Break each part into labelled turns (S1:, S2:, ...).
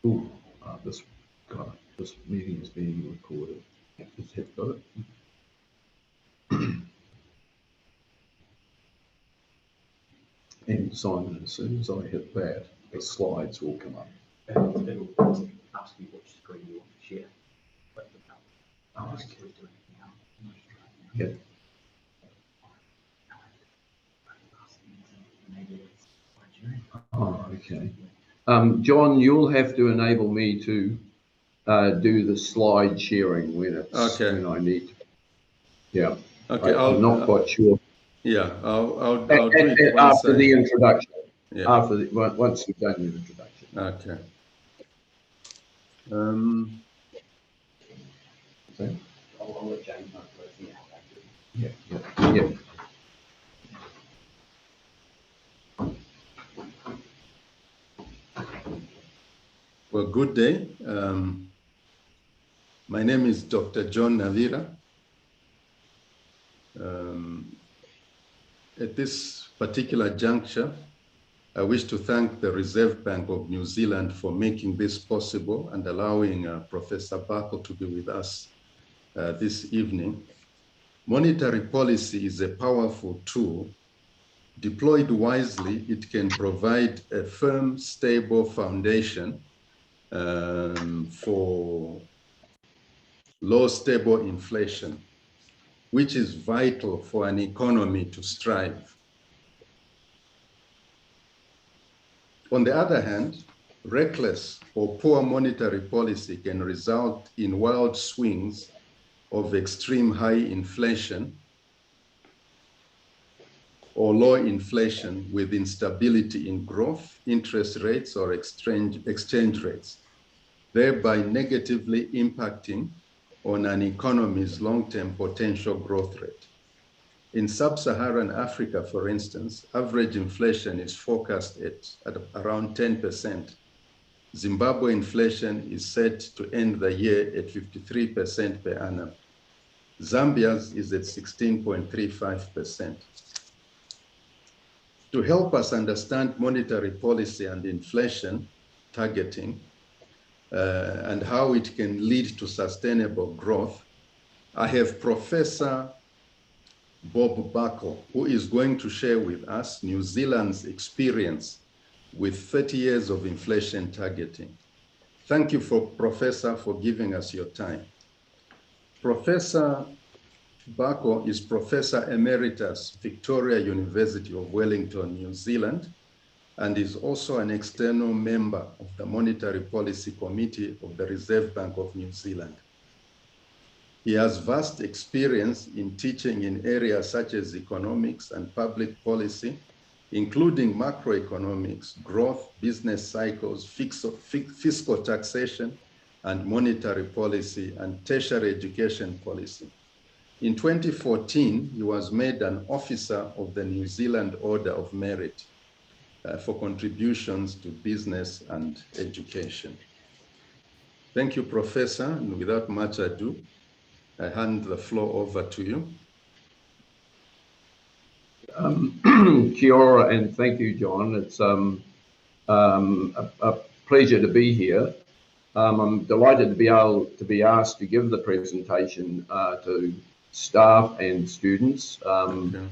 S1: Ooh, this God, this meeting is being recorded. Just hit got it. And Simon, as soon as I hit that, the slides will come up.
S2: It'll ask you which screen you want to share.
S1: Oh, yeah. Oh, okay. John, you'll have to enable me to do the slide sharing when I need to. Yeah.
S3: Okay,
S1: I'm not quite sure.
S3: Yeah, I'll do it once
S1: after the introduction.
S3: Yeah.
S1: Once you've done your introduction.
S3: Okay.
S1: Okay.
S2: I'll let James know first.
S1: Yeah.
S3: Well, good day. My name is Dr. John Navira. At this particular juncture, I wish to thank the Reserve Bank of New Zealand for making this possible and allowing Professor Bako to be with us this evening. Monetary policy is a powerful tool. Deployed wisely, it can provide a firm, stable foundation for low, stable inflation, which is vital for an economy to strive. On the other hand, reckless or poor monetary policy can result in wild swings of extreme high inflation or low inflation with instability in growth, interest rates, or exchange rates, thereby negatively impacting on an economy's long-term potential growth rate. In sub-Saharan Africa, for instance, average inflation is forecast at around 10%. Zimbabwe inflation is set to end the year at 53% per annum. Zambia's is at 16.35%. To help us understand monetary policy and inflation targeting and how it can lead to sustainable growth, I have Professor Bob Bako, who is going to share with us New Zealand's experience with 30 years of inflation targeting. Thank you, Professor, for giving us your time. Professor Bako is Professor Emeritus, Victoria University of Wellington, New Zealand, and is also an external member of the Monetary Policy Committee of the Reserve Bank of New Zealand. He has vast experience in teaching in areas such as economics and public policy, including macroeconomics, growth, business cycles, fiscal taxation, and monetary policy, and tertiary education policy. In 2014, he was made an officer of the New Zealand Order of Merit for contributions to business and education. Thank you, Professor, and without much ado, I hand the floor over to you.
S1: Kia ora, and thank you, John. It's a pleasure to be here. I'm delighted to be able to be asked to give the presentation to staff and students. And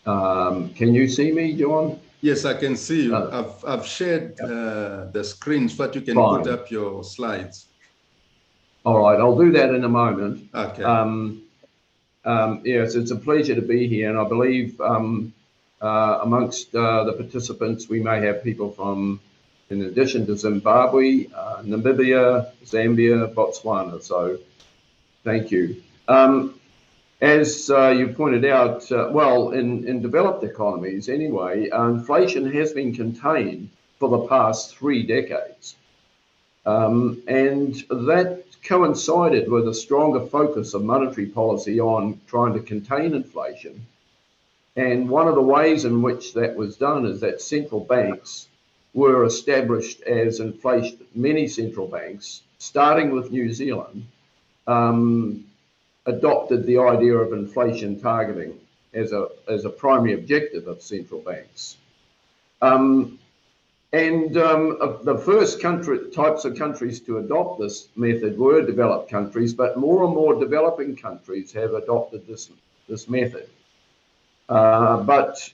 S1: can you see me, John?
S3: Yes, I can see you. I've shared the screen so that you can put up your slides.
S1: All right, I'll do that in a moment.
S3: Okay.
S1: Yes, it's a pleasure to be here, and I believe amongst the participants we may have people from, in addition to Zimbabwe, Namibia, Zambia, Botswana. So, thank you. As you pointed out, well, in developed economies anyway, inflation has been contained for the past 3 decades. And that coincided with a stronger focus of monetary policy on trying to contain inflation. And one of the ways in which that was done is that central banks were established as inflation, many central banks, starting with New Zealand, adopted the idea of inflation targeting as a primary objective of central banks. The first types of countries to adopt this method were developed countries, but more and more developing countries have adopted this method. As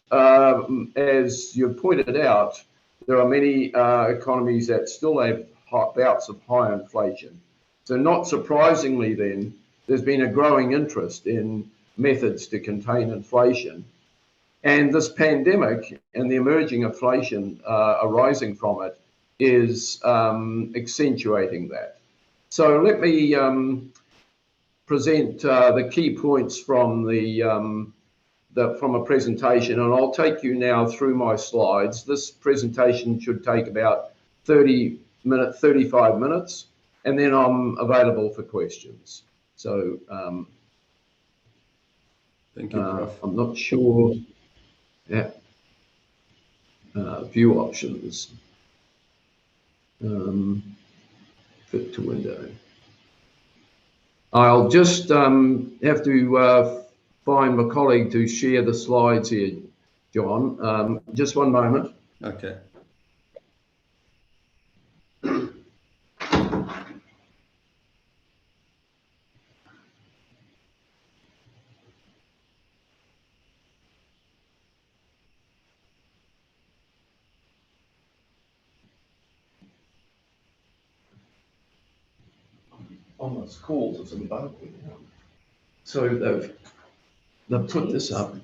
S1: you pointed out, there are many economies that still have bouts of high inflation. So not surprisingly then, there's been a growing interest in methods to contain inflation. And this pandemic and the emerging inflation arising from it is accentuating that. So let me present the key points from from a presentation, and I'll take you now through my slides. This presentation should take about 35 minutes, and then I'm available for questions. So
S3: thank you, Prof.
S1: I'm not sure. Yeah. View options. Fit to window. I'll just have to find my colleague to share the slides here, John. Just one moment.
S3: Okay.
S1: On this call to Zimbabwe. So they've put this up.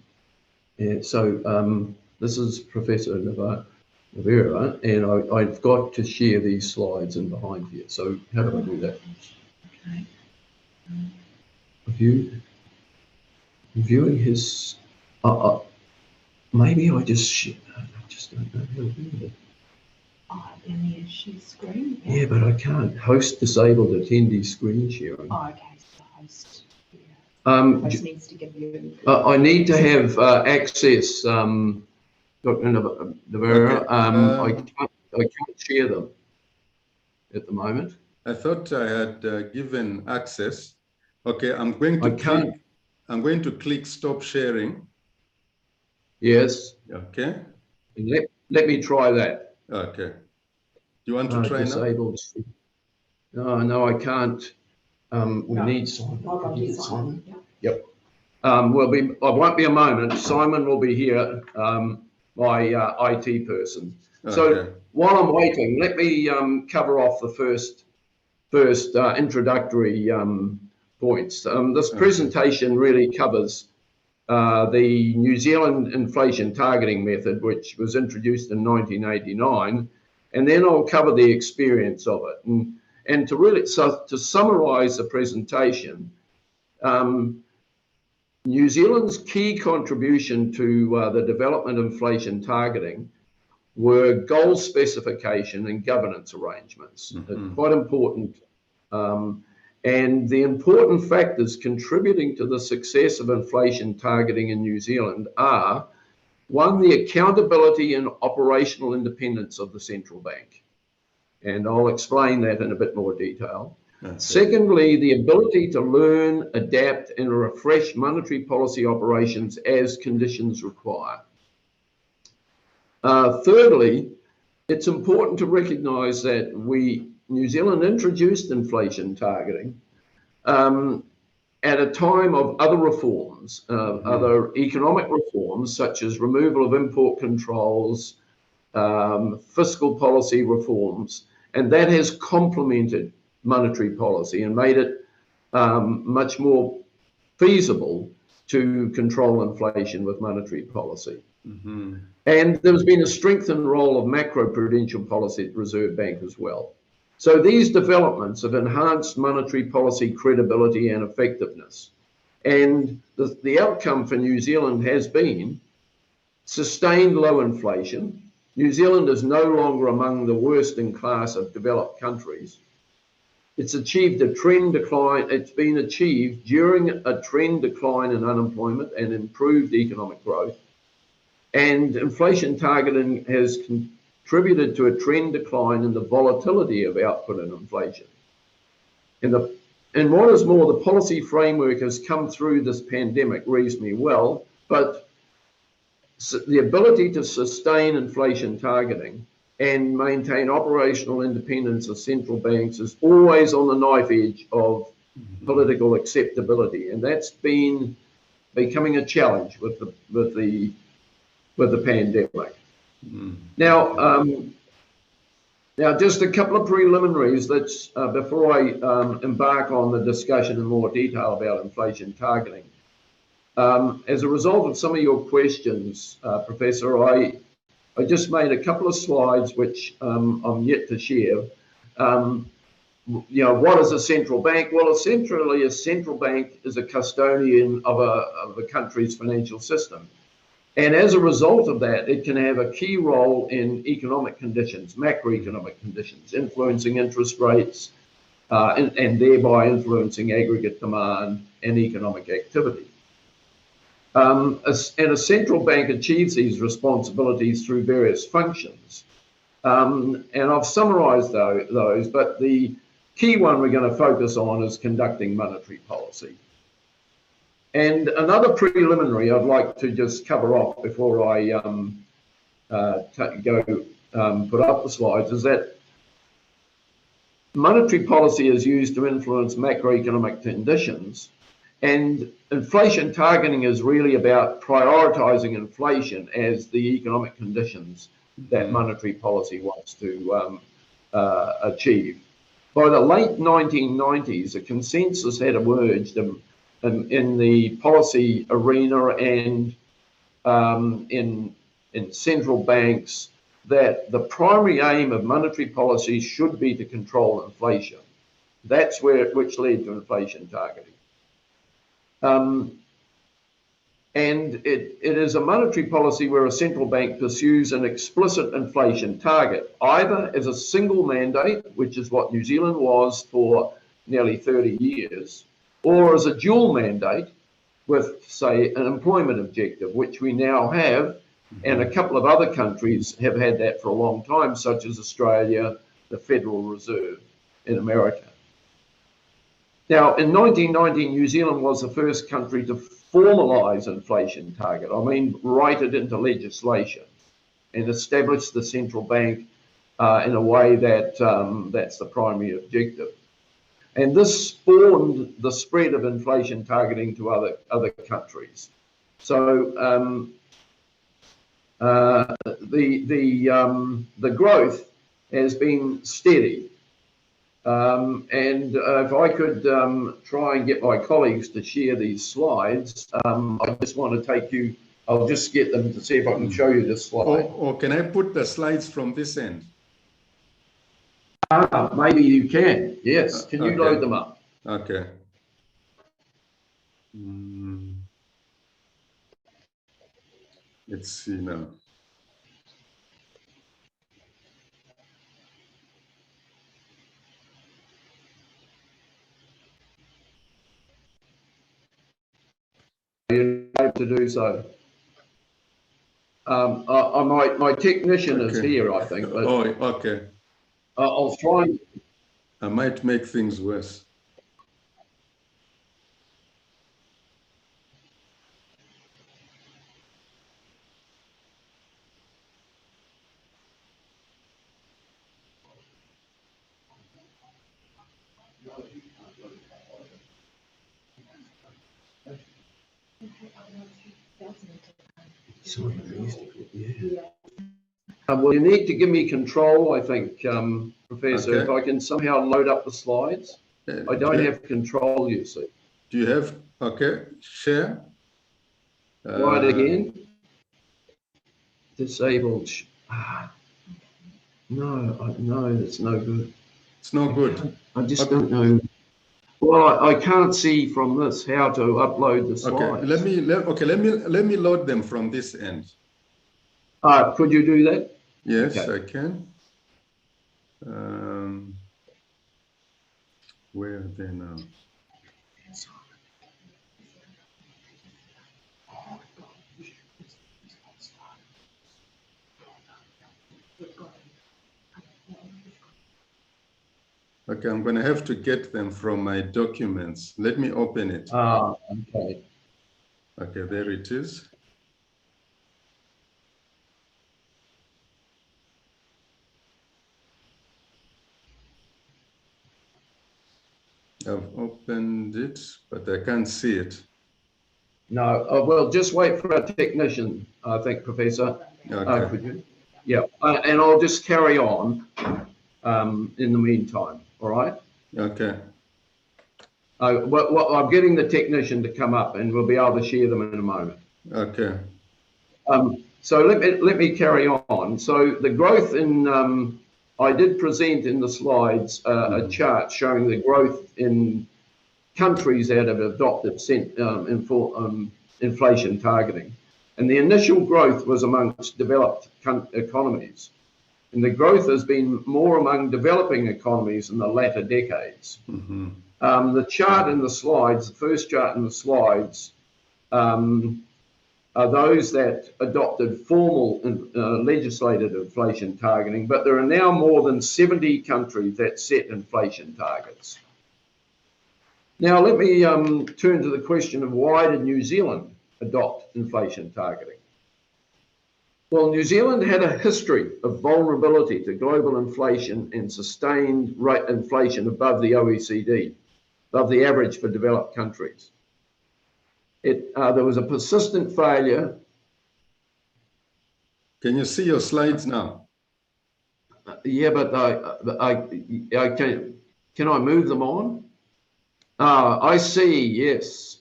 S1: Yeah, so this is Professor Navarra, and I've got to share these slides in behind here. So how do I do that? Okay. Viewing his. Maybe I just don't know how to do that.
S4: Then there's share screen.
S1: Yeah, but I can't. Host disabled attendee screen sharing.
S4: Oh, okay. So the host. Yeah. Host needs to give you.
S1: I need to have access, Dr. Navarra.
S3: Okay.
S1: I can't share them at the moment.
S3: I thought I had given access. Okay, I'm going to click stop sharing.
S1: Yes.
S3: Okay.
S1: Let me try that.
S3: Okay. You want to try
S1: disabled. Now? No, I can't. We need Simon.
S4: I'll do Simon.
S1: Yep. I won't be a moment. Simon will be here, my IT person.
S3: Okay.
S1: So while I'm waiting, let me cover off the first introductory points. This presentation really covers the New Zealand inflation targeting method, which was introduced in 1989, and then I'll cover the experience of it. And to summarise the presentation, New Zealand's key contribution to the development of inflation targeting were goal specification and governance arrangements. Quite important. And the important factors contributing to the success of inflation targeting in New Zealand are, one, the accountability and operational independence of the central bank. And I'll explain that in a bit more detail. Secondly, the ability to learn, adapt, and refresh monetary policy operations as conditions require. Thirdly, it's important to recognise that New Zealand introduced inflation targeting at a time of other reforms, other economic reforms, such as removal of import controls, fiscal policy reforms, and that has complemented monetary policy and made it much more feasible to control inflation with monetary policy. And there's been a strengthened role of macroprudential policy at Reserve Bank as well. So these developments have enhanced monetary policy credibility and effectiveness. And the outcome for New Zealand has been sustained low inflation. New Zealand is no longer among the worst in class of developed countries. It's achieved a trend decline. It's been achieved during a trend decline in unemployment and improved economic growth. And inflation targeting has contributed to a trend decline in the volatility of output and inflation. And what is more, the policy framework has come through this pandemic reasonably well, but the ability to sustain inflation targeting and maintain operational independence of central banks is always on the knife edge of political acceptability, and that's been becoming a challenge with the pandemic. Now, just a couple of preliminaries that's before I embark on the discussion in more detail about inflation targeting. As a result of some of your questions, Professor, I just made a couple of slides which I'm yet to share. What is a central bank? Well, essentially, a central bank is a custodian of a country's financial system. And as a result of that, it can have a key role in economic conditions, macroeconomic conditions, influencing interest rates, and thereby influencing aggregate demand and economic activity. And a central bank achieves these responsibilities through various functions. And I've summarized those, but the key one we're going to focus on is conducting monetary policy. And another preliminary I'd like to just cover off before I put up the slides is that monetary policy is used to influence macroeconomic conditions, and inflation targeting is really about prioritizing inflation as the economic conditions that monetary policy wants to achieve. By the late 1990s, a consensus had emerged in the policy arena and in central banks that the primary aim of monetary policy should be to control inflation. That's which led to inflation targeting. And it is a monetary policy where a central bank pursues an explicit inflation target, either as a single mandate, which is what New Zealand was for nearly 30 years, or as a dual mandate with, say, an employment objective, which we now have, and a couple of other countries have had that for a long time, such as Australia, the Federal Reserve in America. Now, in 1990, New Zealand was the first country to formalise inflation target. I mean, write it into legislation and establish the central bank in a way that that's the primary objective. And this spawned the spread of inflation targeting to other countries. So the growth has been steady. And if I could try and get my colleagues to share these slides, I just want to take you, I'll just get them to see if I can show you this slide.
S3: Or can I put the slides from this end?
S1: Maybe you can. Yes. Can you load them up?
S3: Okay. Let's see now.
S1: You're able to do so. My technician is here, I think. But
S3: okay.
S1: I'll try.
S3: I might make things worse.
S1: Well, you need to give me control, I think, Professor, if
S3: Okay.
S1: I can somehow load up the slides. I don't have control, you see.
S3: Do you have, okay, share?
S1: Right again. Disabled. No, that's no good.
S3: It's no good.
S1: I just don't know. Well, I can't see from this how to upload the slides.
S3: Okay, let me load them from this end.
S1: Could you do that?
S3: Yes,
S1: Okay.
S3: I can. Where are they now? Okay, I'm going to have to get them from my documents. Let me open it.
S1: Okay.
S3: Okay, there it is. I've opened it, but I can't see it.
S1: No, well, just wait for our technician, I think, Professor.
S3: Okay.
S1: Could you? Yeah, and I'll just carry on in the meantime, all right?
S3: Okay.
S1: Well, I'm getting the technician to come up and we'll be able to share them in a moment.
S3: Okay.
S1: So let me carry on. So the growth in, I did present in the slides a chart showing the growth in countries that have adopted inflation targeting. And the initial growth was amongst developed economies. And the growth has been more among developing economies in the latter decades. The chart in the slides, the first chart in the slides, are those that adopted formal legislated inflation targeting, but there are now more than 70 countries that set inflation targets. Now, let me turn to the question of why did New Zealand adopt inflation targeting? Well, New Zealand had a history of vulnerability to global inflation and sustained rate inflation above the OECD, above the average for developed countries. There was a persistent failure.
S3: Can you see your slides now?
S1: Yeah, but can I move them on? I see, yes.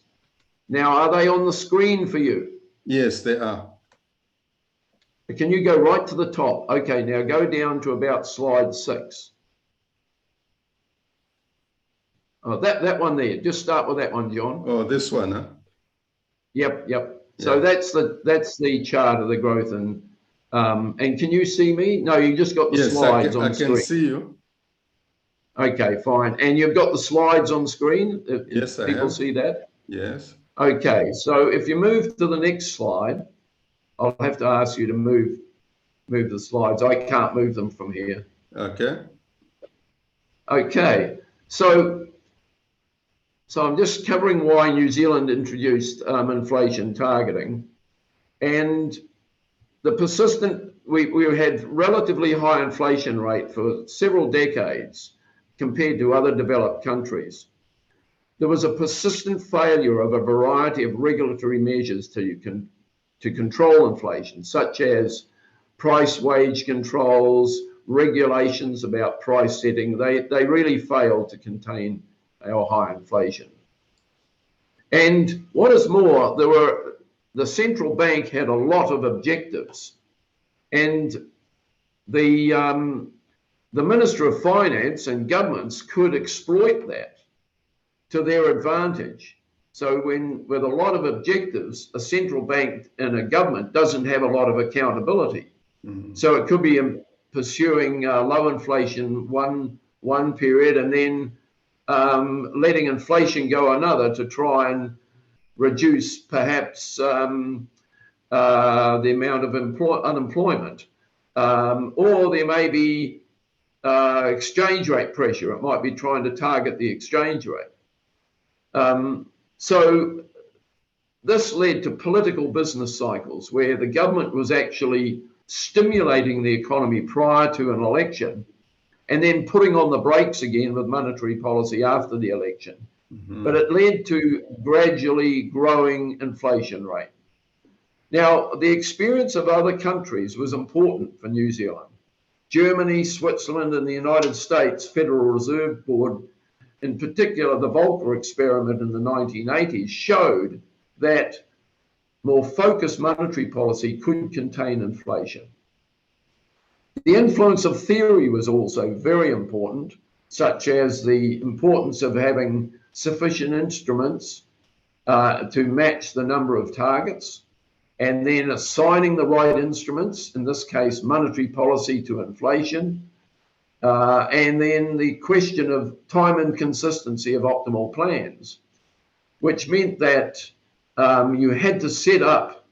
S1: Now, are they on the screen for you?
S3: Yes, they are.
S1: Can you go right to the top? Okay, now go down to about slide 6. Oh, that one there. Just start with that one, John.
S3: Oh, this one, huh?
S1: Yep. So that's the chart of the growth and can you see me? No, you just got the slides on screen.
S3: I can see you.
S1: Okay, fine. And you've got the slides on screen?
S3: Yes, I have.
S1: People see that?
S3: Yes.
S1: Okay, so if you move to the next slide, I'll have to ask you to move the slides. I can't move them from here.
S3: Okay.
S1: Okay, so I'm just covering why New Zealand introduced inflation targeting, and the persistent, we had relatively high inflation rate for several decades compared to other developed countries. There was a persistent failure of a variety of regulatory measures to control inflation, such as price wage controls, regulations about price setting. They really failed to contain our high inflation. And what is more, the central bank had a lot of objectives, and the Minister of Finance and governments could exploit that to their advantage. So with a lot of objectives, a central bank and a government doesn't have a lot of accountability. So it could be pursuing low inflation one period and then letting inflation go another to try and reduce perhaps the amount of unemployment. Or there may be exchange rate pressure. It might be trying to target the exchange rate. So this led to political business cycles where the government was actually stimulating the economy prior to an election and then putting on the brakes again with monetary policy after the election. But it led to gradually growing inflation rate. Now, the experience of other countries was important for New Zealand. Germany, Switzerland, and the United States Federal Reserve Board, in particular, the Volcker experiment in the 1980s, showed that more focused monetary policy could contain inflation. The influence of theory was also very important, such as the importance of having sufficient instruments to match the number of targets, and then assigning the right instruments, in this case, monetary policy to inflation, and then the question of time and consistency of optimal plans, which meant that you had to set up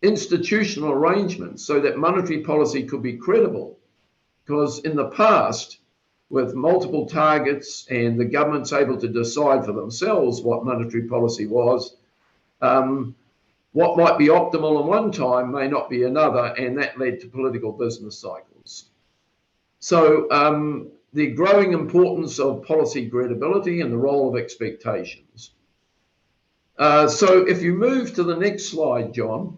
S1: institutional arrangements so that monetary policy could be credible. Because in the past, with multiple targets and the government's able to decide for themselves what monetary policy was, what might be optimal at one time may not be another, and that led to political business cycles. So the growing importance of policy credibility and the role of expectations. So if you move to the next slide, John.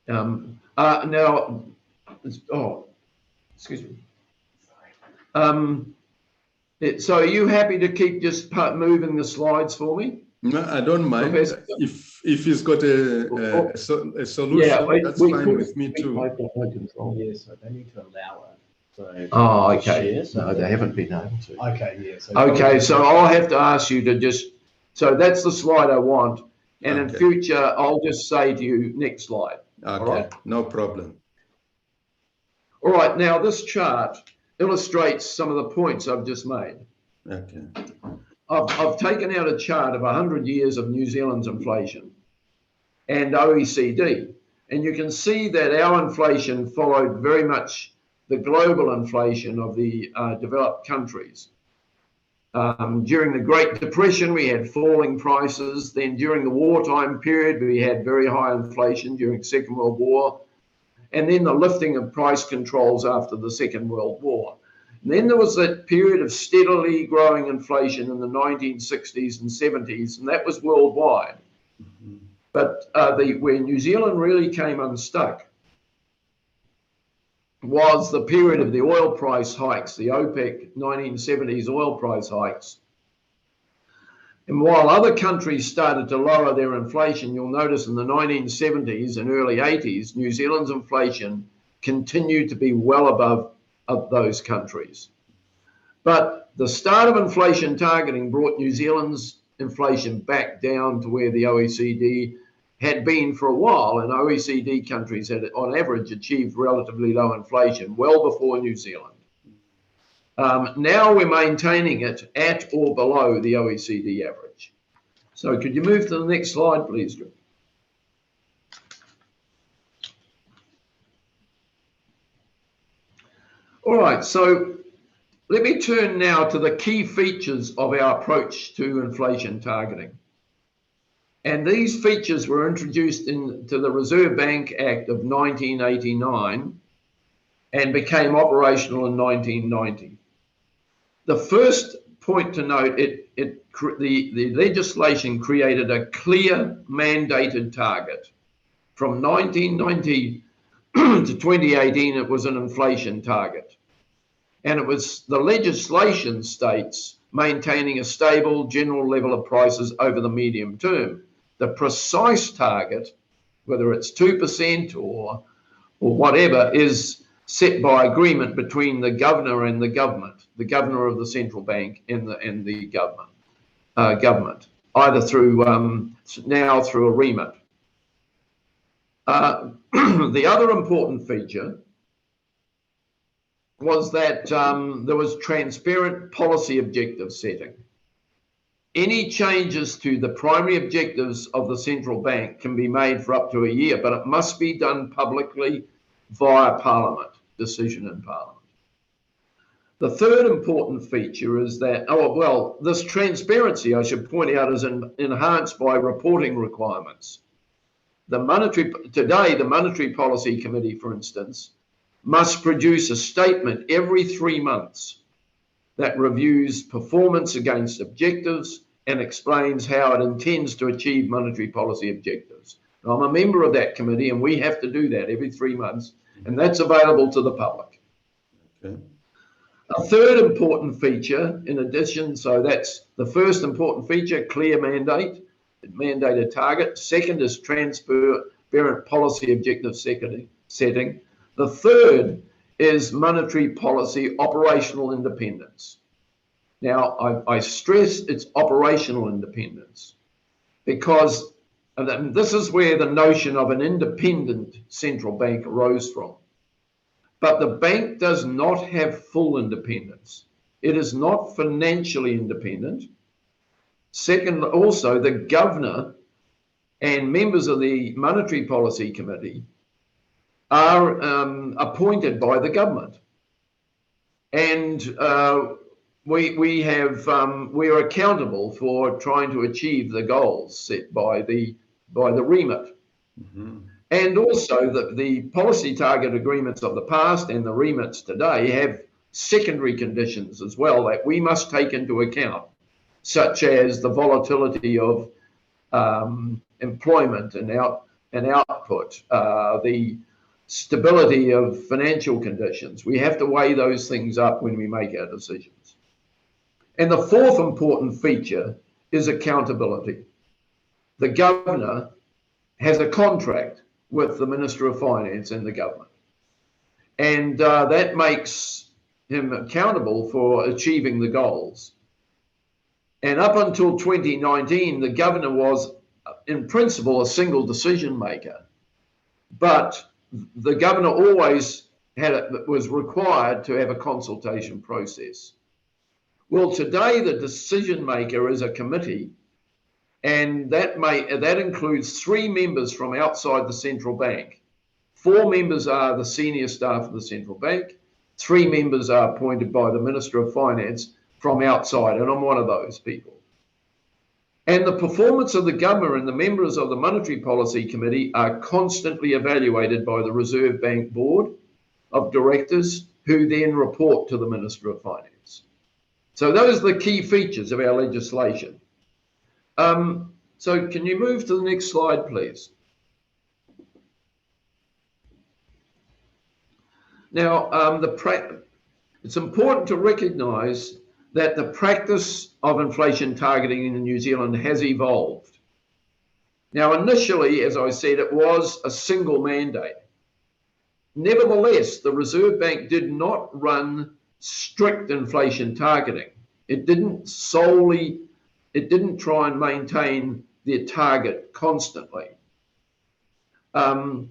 S1: Now, excuse me. So are you happy to keep just moving the slides for me?
S3: No, I don't mind.
S1: Professor?
S3: If he's got a solution,
S1: Yeah,
S3: that's fine with me too.
S2: Yes, they need to allow it. So
S1: Oh, okay.
S2: share, so
S5: No, they haven't been able to.
S2: Okay, yeah. So
S1: Okay, so I'll have to ask you to just, so that's the slide I want. And in
S3: Okay.
S1: future, I'll just say to you, next slide.
S3: Okay,
S1: right.
S3: no problem.
S1: All right, now this chart illustrates some of the points I've just made.
S3: Okay.
S1: I've taken out a chart of 100 years of New Zealand's inflation and OECD. And you can see that our inflation followed very much the global inflation of the developed countries. During the Great Depression, we had falling prices. Then during the wartime period, we had very high inflation during the Second World War. And then the lifting of price controls after the Second World War. And then there was that period of steadily growing inflation in the 1960s and 70s, and that was worldwide.
S3: Mm-hmm.
S1: But where New Zealand really came unstuck was the period of the oil price hikes, the OPEC 1970s oil price hikes. And while other countries started to lower their inflation, you'll notice in the 1970s and early 80s, New Zealand's inflation continued to be well above of those countries. But the start of inflation targeting brought New Zealand's inflation back down to where the OECD had been for a while, and OECD countries had, on average, achieved relatively low inflation well before New Zealand. Now we're maintaining it at or below the OECD average. So could you move to the next slide, please, Drew? All right, so let me turn now to the key features of our approach to inflation targeting. And these features were introduced into the Reserve Bank Act of 1989 and became operational in 1990. The first point to note, the legislation created a clear mandated target. From 1990 to 2018, it was an inflation target. And it was the legislation states maintaining a stable general level of prices over the medium term. The precise target, whether it's 2% or whatever, is set by agreement between the governor and the government, the governor of the central bank and the government, either through now through a remit. The other important feature was that there was transparent policy objective setting. Any changes to the primary objectives of the central bank can be made for up to a year, but it must be done publicly via Parliament, decision in Parliament. The third important feature is that, this transparency, I should point out, is enhanced by reporting requirements. Today, the Monetary Policy Committee, for instance, must produce a statement every 3 months that reviews performance against objectives and explains how it intends to achieve monetary policy objectives. Now, I'm a member of that committee, and we have to do that every 3 months, and that's available to the public.
S3: Okay.
S1: A third important feature, in addition, so that's the first important feature, clear mandate, mandated target. Second is transparent policy objective setting. The third is monetary policy operational independence. Now, I stress it's operational independence because this is where the notion of an independent central bank arose from. But the bank does not have full independence. It is not financially independent. Second, also, the governor and members of the Monetary Policy Committee are appointed by the government. And we are accountable for trying to achieve the goals set by the remit.
S3: Mm-hmm.
S1: And also that the policy target agreements of the past and the remits today have secondary conditions as well that we must take into account, such as the volatility of employment and output, the stability of financial conditions. We have to weigh those things up when we make our decisions. And the fourth important feature is accountability. The governor has a contract with the Minister of Finance and the government. And that makes him accountable for achieving the goals. And up until 2019, the governor was, in principle, a single decision maker. But the governor always was required to have a consultation process. Well, today the decision maker is a committee, and that includes 3 members from outside the central bank. 4 members are the senior staff of the central bank. 3 members are appointed by the Minister of Finance from outside, and I'm one of those people. And the performance of the governor and the members of the Monetary Policy Committee are constantly evaluated by the Reserve Bank Board of Directors, who then report to the Minister of Finance. So those are the key features of our legislation. So can you move to the next slide, please? Now, it's important to recognise that the practice of inflation targeting in New Zealand has evolved. Now, initially, as I said, it was a single mandate. Nevertheless, the Reserve Bank did not run strict inflation targeting. It didn't try and maintain their target constantly. And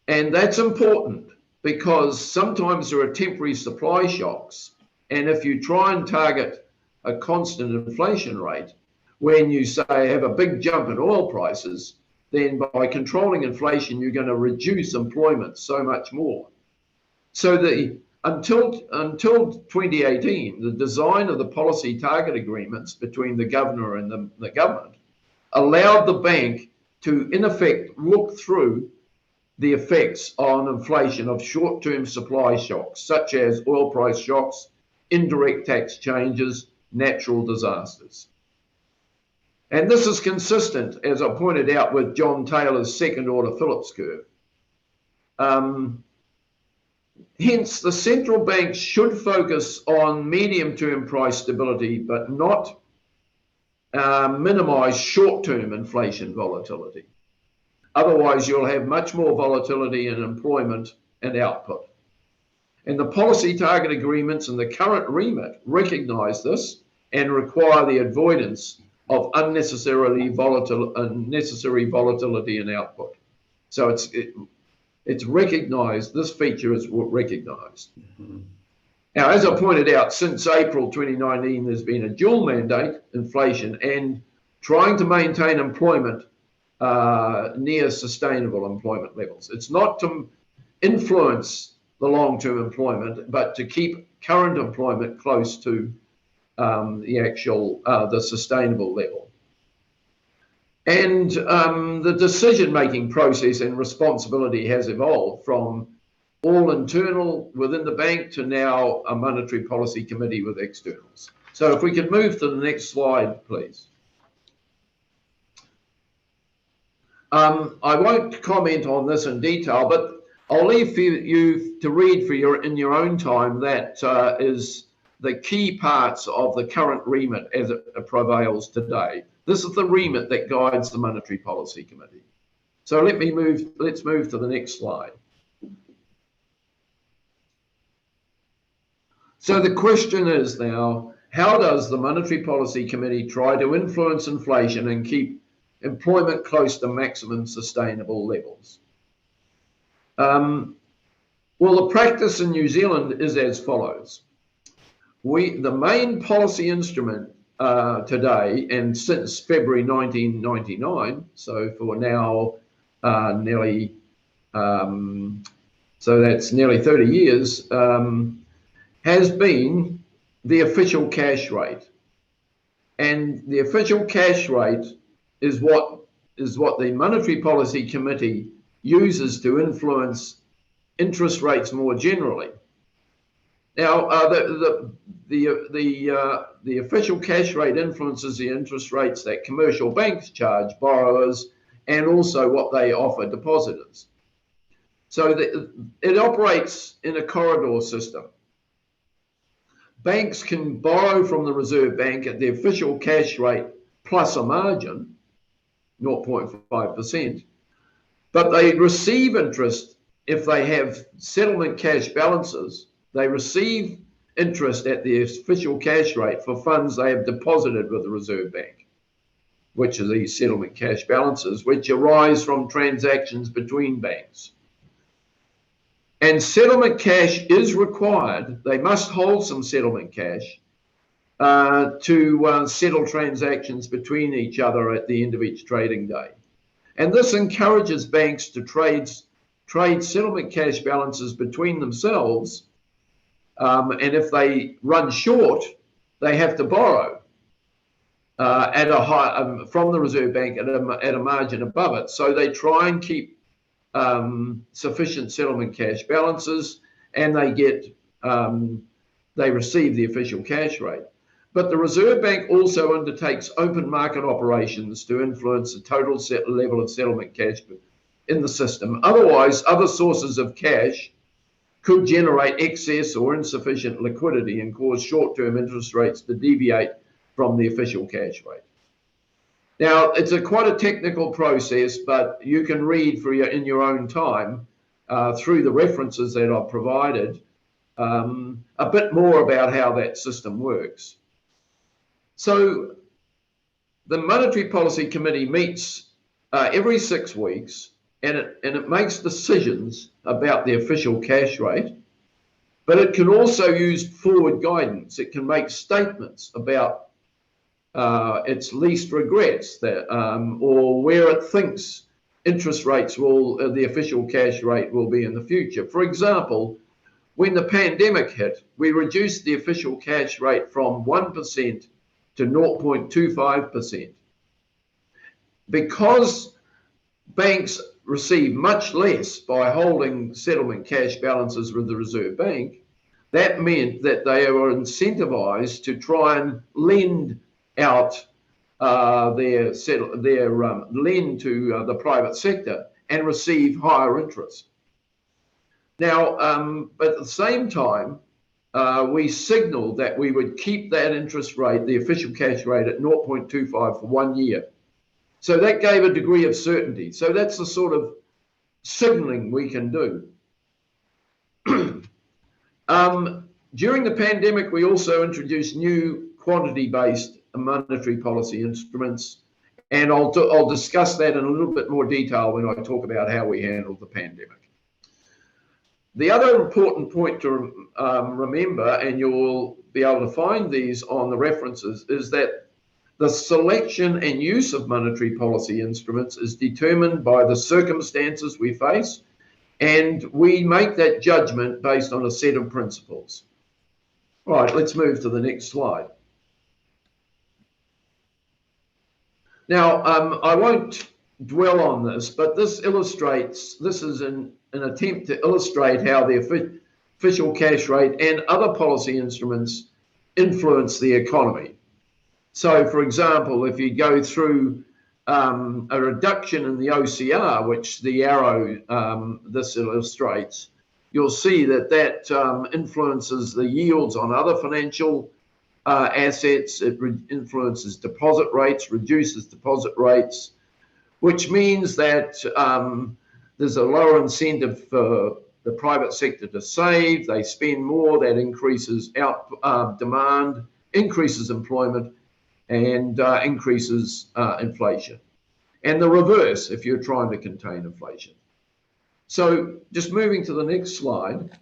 S1: that's important because sometimes there are temporary supply shocks. And if you try and target a constant inflation rate, when you say have a big jump in oil prices, then by controlling inflation, you're going to reduce employment so much more. So until 2018, the design of the policy target agreements between the governor and the government allowed the bank to, in effect, look through the effects on inflation of short-term supply shocks, such as oil price shocks, indirect tax changes, natural disasters. And this is consistent, as I pointed out, with John Taylor's second-order Phillips curve. Hence, the central bank should focus on medium-term price stability, but not minimise short-term inflation volatility. Otherwise, you'll have much more volatility in employment and output. And the policy target agreements in the current remit recognise this and require the avoidance of unnecessary volatility in output. So it's recognised, this feature is recognised. Mm-hmm. Now, as I pointed out, since April 2019, there's been a dual mandate, inflation, and trying to maintain employment near sustainable employment levels. It's not to influence the long-term employment, but to keep current employment close to the sustainable level. And the decision-making process and responsibility has evolved from all internal within the bank to now a monetary policy committee with externals. So if we could move to the next slide, please. I won't comment on this in detail, but I'll leave for you to read in your own time. That is the key parts of the current remit as it prevails today. This is the remit that guides the Monetary Policy Committee. So let's move to the next slide. So the question is now, how does the Monetary Policy Committee try to influence inflation and keep employment close to maximum sustainable levels? Well, the practice in New Zealand is as follows. The main policy instrument today, and since February 1999, so for now so that's nearly 30 years, has been the official cash rate. And the official cash rate is what the Monetary Policy Committee uses to influence interest rates more generally. Now, the official cash rate influences the interest rates that commercial banks charge borrowers and also what they offer depositors. So it operates in a corridor system. Banks can borrow from the Reserve Bank at the official cash rate plus a margin, 0.5%, but they receive interest if they have settlement cash balances. They receive interest at the official cash rate for funds they have deposited with the Reserve Bank, which are these settlement cash balances, which arise from transactions between banks. And settlement cash is required. They must hold some settlement cash to settle transactions between each other at the end of each trading day. And this encourages banks to trade settlement cash balances between themselves. And if they run short, they have to borrow at a high from the Reserve Bank at a margin above it. So they try and keep sufficient settlement cash balances, and they receive the official cash rate. But the Reserve Bank also undertakes open market operations to influence the total level of settlement cash in the system. Otherwise, other sources of cash could generate excess or insufficient liquidity and cause short-term interest rates to deviate from the official cash rate. Now, it's quite a technical process, but you can read in your own time through the references that I've provided a bit more about how that system works. So the Monetary Policy Committee meets every 6 weeks, and it makes decisions about the official cash rate, but it can also use forward guidance. It can make statements about its least regrets or where it thinks interest rates the official cash rate will be in the future. For example, when the pandemic hit, we reduced the official cash rate from 1% to 0.25%. Because banks receive much less by holding settlement cash balances with the Reserve Bank, that meant that they were incentivized to try and lend out their lend to the private sector and receive higher interest. Now, but at the same time, we signaled that we would keep that interest rate, the official cash rate, at 0.25 for 1 year. So that gave a degree of certainty. So that's the sort of signaling we can do. During the pandemic, we also introduced new quantity-based monetary policy instruments, and I'll discuss that in a little bit more detail when I talk about how we handled the pandemic. The other important point to remember, and you'll be able to find these on the references, is that the selection and use of monetary policy instruments is determined by the circumstances we face, and we make that judgment based on a set of principles. All right, let's move to the next slide. Now, I won't dwell on this, but this is an attempt to illustrate how the official cash rate and other policy instruments influence the economy. So, for example, if you go through a reduction in the OCR, which the arrow this illustrates, you'll see that influences the yields on other financial assets. It influences deposit rates, reduces deposit rates, which means that there's a lower incentive for the private sector to save. They spend more, that increases demand, increases employment, and increases inflation. And the reverse if you're trying to contain inflation. So just moving to the next slide.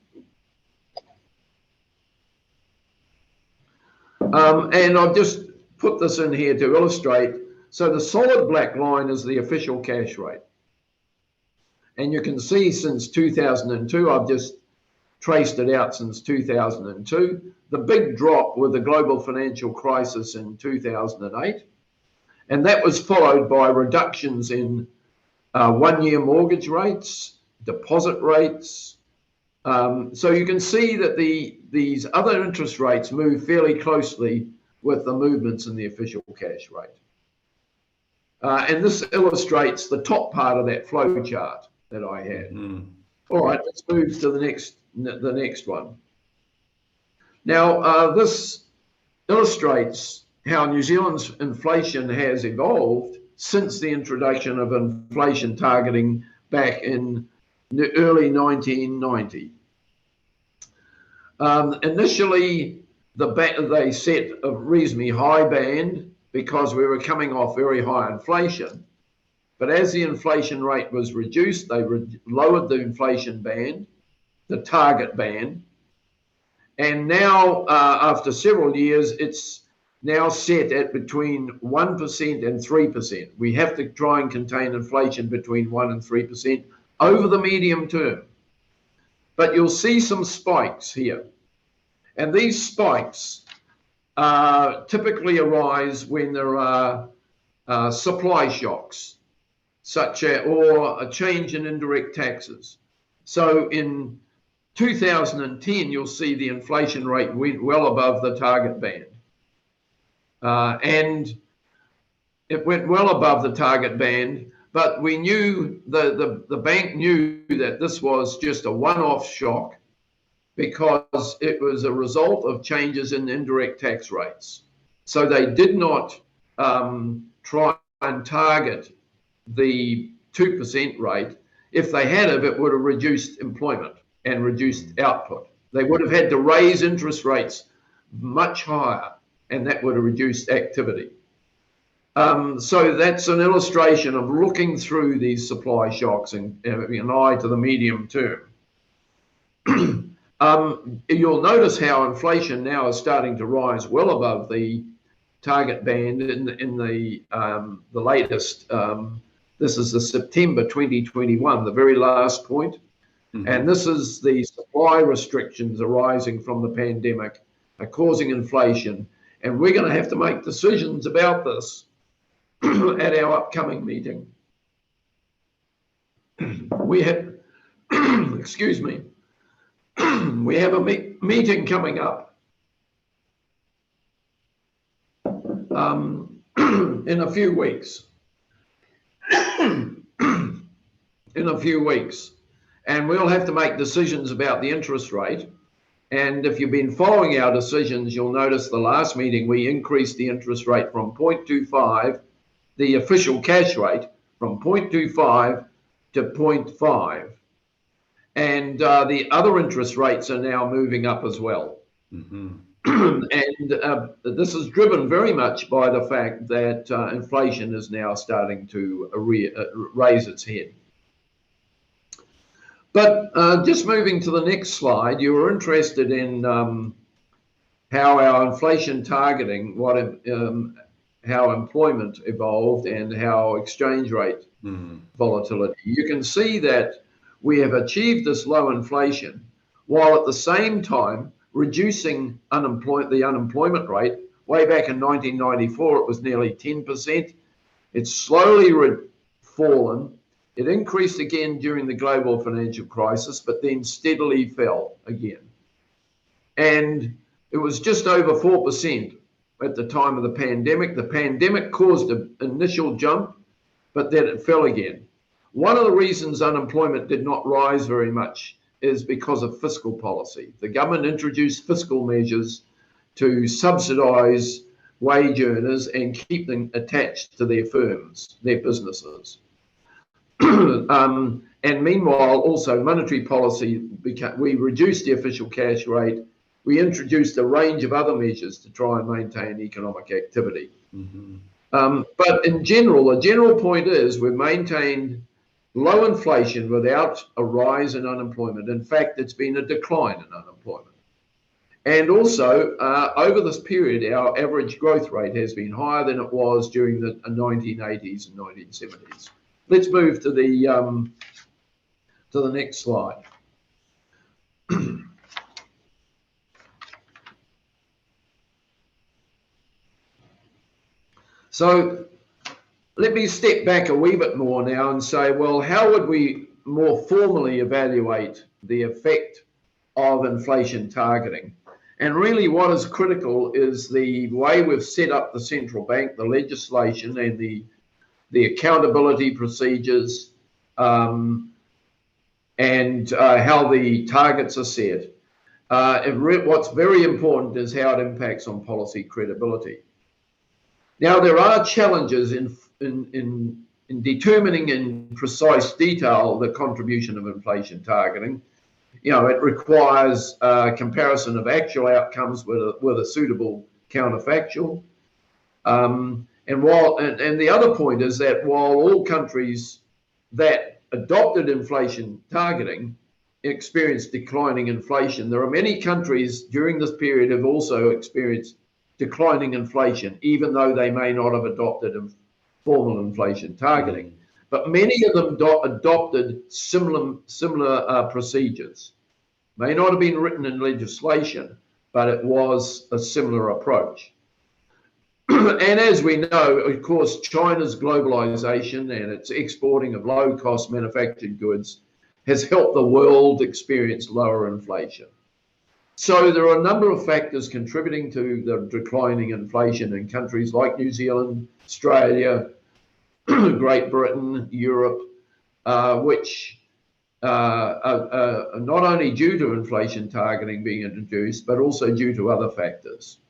S1: And I've just put this in here to illustrate. So the solid black line is the official cash rate. And you can see since 2002, I've just traced it out since 2002. The big drop with the global financial crisis in 2008. And that was followed by reductions in one-year mortgage rates, deposit rates. So you can see that these other interest rates move fairly closely with the movements in the official cash rate. And this illustrates the top part of that flow chart that I had. All right, let's move to the next one. Now, this illustrates how New Zealand's inflation has evolved since the introduction of inflation targeting back in the early 1990. Initially, they set a reasonably high band because we were coming off very high inflation. But as the inflation rate was reduced, they lowered the inflation band, the target band. And now, after several years, it's now set at between 1% and 3%. We have to try and contain inflation between 1% and 3% over the medium term. But you'll see some spikes here. And these spikes typically arise when there are supply shocks, or a change in indirect taxes. So in 2010, you'll see the inflation rate went well above the target band. And it went well above the target band, but we knew, the bank knew that this was just a one-off shock because it was a result of changes in indirect tax rates. So they did not try and target the 2% rate. If they had, it would have reduced employment and reduced output. They would have had to raise interest rates much higher, and that would have reduced activity. So that's an illustration of looking through these supply shocks and an eye to the medium term. You'll notice how inflation now is starting to rise well above the target band in the latest. This is the September 2021, the very last point. And this is the supply restrictions arising from the pandemic are causing inflation. And we're going to have to make decisions about this at our upcoming meeting. We have, excuse me, we have a meeting coming up in a few weeks. And we'll have to make decisions about the interest rate. And if you've been following our decisions, you'll notice the last meeting we increased the interest rate from 0.25, the official cash rate, from 0.25 to 0.5. And the other interest rates are now moving up as well. And this is driven very much by the fact that inflation is now starting to raise its head. But just moving to the next slide, you were interested in how our inflation targeting, how employment evolved and how exchange rate volatility. You can see that we have achieved this low inflation while at the same time reducing the unemployment rate. Way back in 1994, it was nearly 10%. It's slowly fallen. It increased again during the global financial crisis, but then steadily fell again. And it was just over 4% at the time of the pandemic. The pandemic caused an initial jump, but then it fell again. One of the reasons unemployment did not rise very much is because of fiscal policy. The government introduced fiscal measures to subsidise wage earners and keep them attached to their firms, their businesses. And meanwhile, also monetary policy, we reduced the official cash rate. We introduced a range of other measures to try and maintain economic activity. But in general, the general point is we've maintained low inflation without a rise in unemployment. In fact, it's been a decline in unemployment. And also, over this period, our average growth rate has been higher than it was during the 1980s and 1970s. Let's move to the next slide. So Let me step back a wee bit more now and say, well, how would we more formally evaluate the effect of inflation targeting? And really what is critical is the way we've set up the central bank, the legislation and the accountability procedures, and how the targets are set. What's very important is how it impacts on policy credibility. Now, there are challenges in determining in precise detail the contribution of inflation targeting. You know, it requires a comparison of actual outcomes with a suitable counterfactual. And the other point is that while all countries that adopted inflation targeting experienced declining inflation, there are many countries during this period have also experienced declining inflation, even though they may not have adopted formal inflation targeting. But many of them adopted similar procedures. May not have been written in legislation, but it was a similar approach. And as we know, of course, China's globalization and its exporting of low-cost manufactured goods has helped the world experience lower inflation. So there are a number of factors contributing to the declining inflation in countries like New Zealand, Australia, Great Britain, Europe, which are not only due to inflation targeting being introduced, but also due to other factors.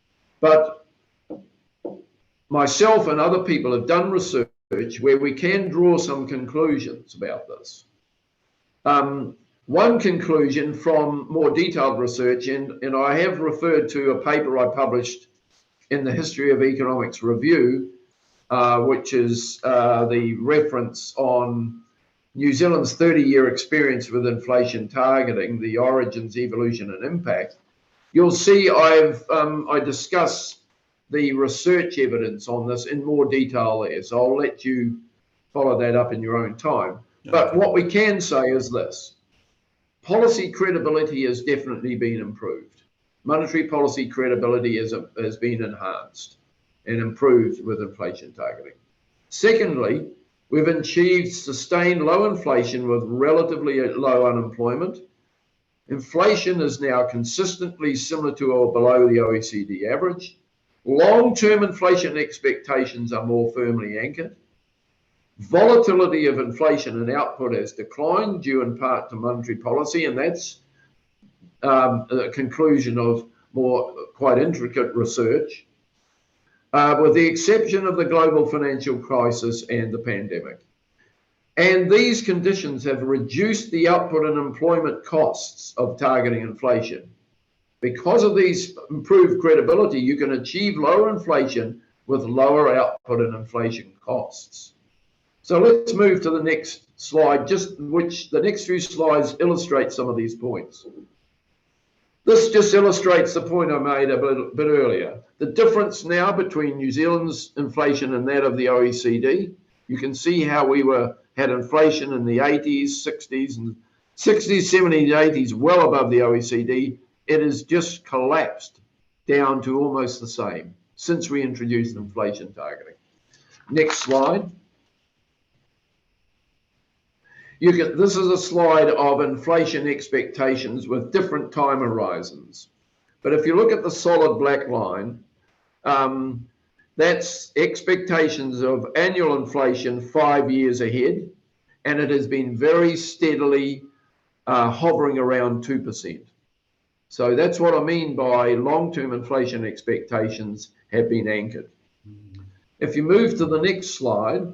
S1: But myself and other people have done research where we can draw some conclusions about this. One conclusion from more detailed research, and I have referred to a paper I published in the History of Economics Review, which is the reference on New Zealand's 30-year experience with inflation targeting, the origins, evolution, and impact. You'll see I discuss the research evidence on this in more detail there, so I'll let you follow that up in your own time. Okay. But what we can say is this. Policy credibility has definitely been improved. Monetary policy credibility has been enhanced and improved with inflation targeting. Secondly, we've achieved sustained low inflation with relatively low unemployment. Inflation is now consistently similar to or below the OECD average. Long-term inflation expectations are more firmly anchored. Volatility of inflation and output has declined due in part to monetary policy, and that's a conclusion of quite intricate research, with the exception of the global financial crisis and the pandemic. And these conditions have reduced the output and employment costs of targeting inflation. Because of these improved credibility, you can achieve lower inflation with lower output and inflation costs. So let's move to the next slide, which the next few slides illustrate some of these points. This just illustrates the point I made a bit earlier. The difference now between New Zealand's inflation and that of the OECD. You can see how we had inflation in the 80s, 60s, 70s, 80s, well above the OECD. It has just collapsed down to almost the same since we introduced inflation targeting. Next slide. This is a slide of inflation expectations with different time horizons. But if you look at the solid black line, that's expectations of annual inflation 5 years ahead, and it has been very steadily hovering around 2%. So that's what I mean by long-term inflation expectations have been anchored. If you move to the next slide,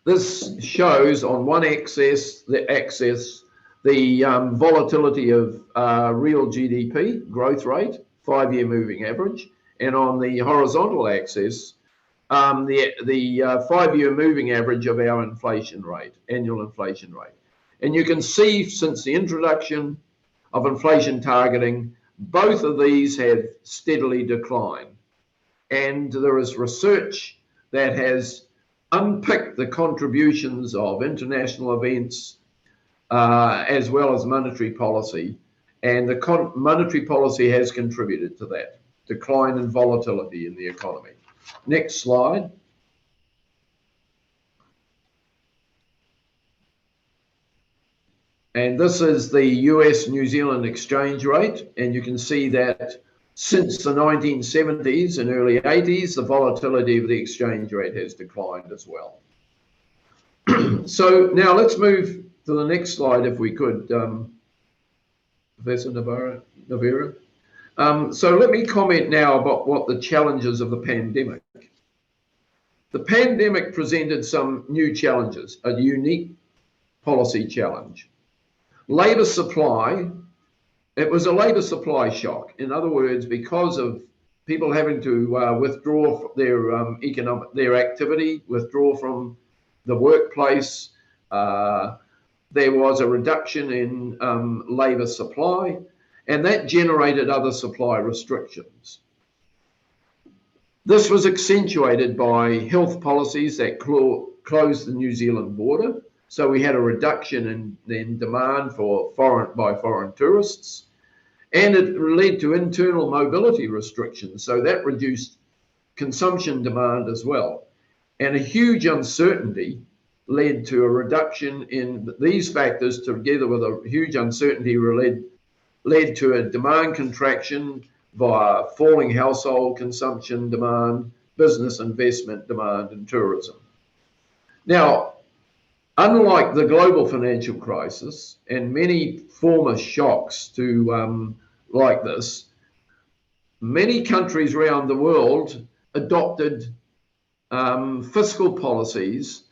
S1: this shows on one axis the volatility of real GDP growth rate, 5-year moving average, and on the horizontal axis, the 5-year moving average of our inflation rate, annual inflation rate. And you can see since the introduction of inflation targeting, both of these have steadily declined. And there is research that has unpicked the contributions of international events as well as monetary policy. And the monetary policy has contributed to that. decline in volatility in the economy. Next slide. And this is the US New Zealand exchange rate. And you can see that since the 1970s and early 80s, the volatility of the exchange rate has declined as well. So now let's move to the next slide, if we could, Professor Navarra. So let me comment now about what the challenges of the pandemic. The pandemic presented some new challenges, a unique policy challenge. Labour supply, it was a labour supply shock. In other words, because of people having to withdraw their activity, withdraw from the workplace, there was a reduction in labour supply, and that generated other supply restrictions. This was accentuated by health policies that closed the New Zealand border. So we had a reduction in demand by foreign tourists, and it led to internal mobility restrictions. So that reduced consumption demand as well. And a huge uncertainty led to a reduction in these factors, together with a huge uncertainty led to a demand contraction via falling household consumption demand, business investment demand, and tourism. Now, unlike the global financial crisis and many former shocks to like this, many countries around the world adopted fiscal policies,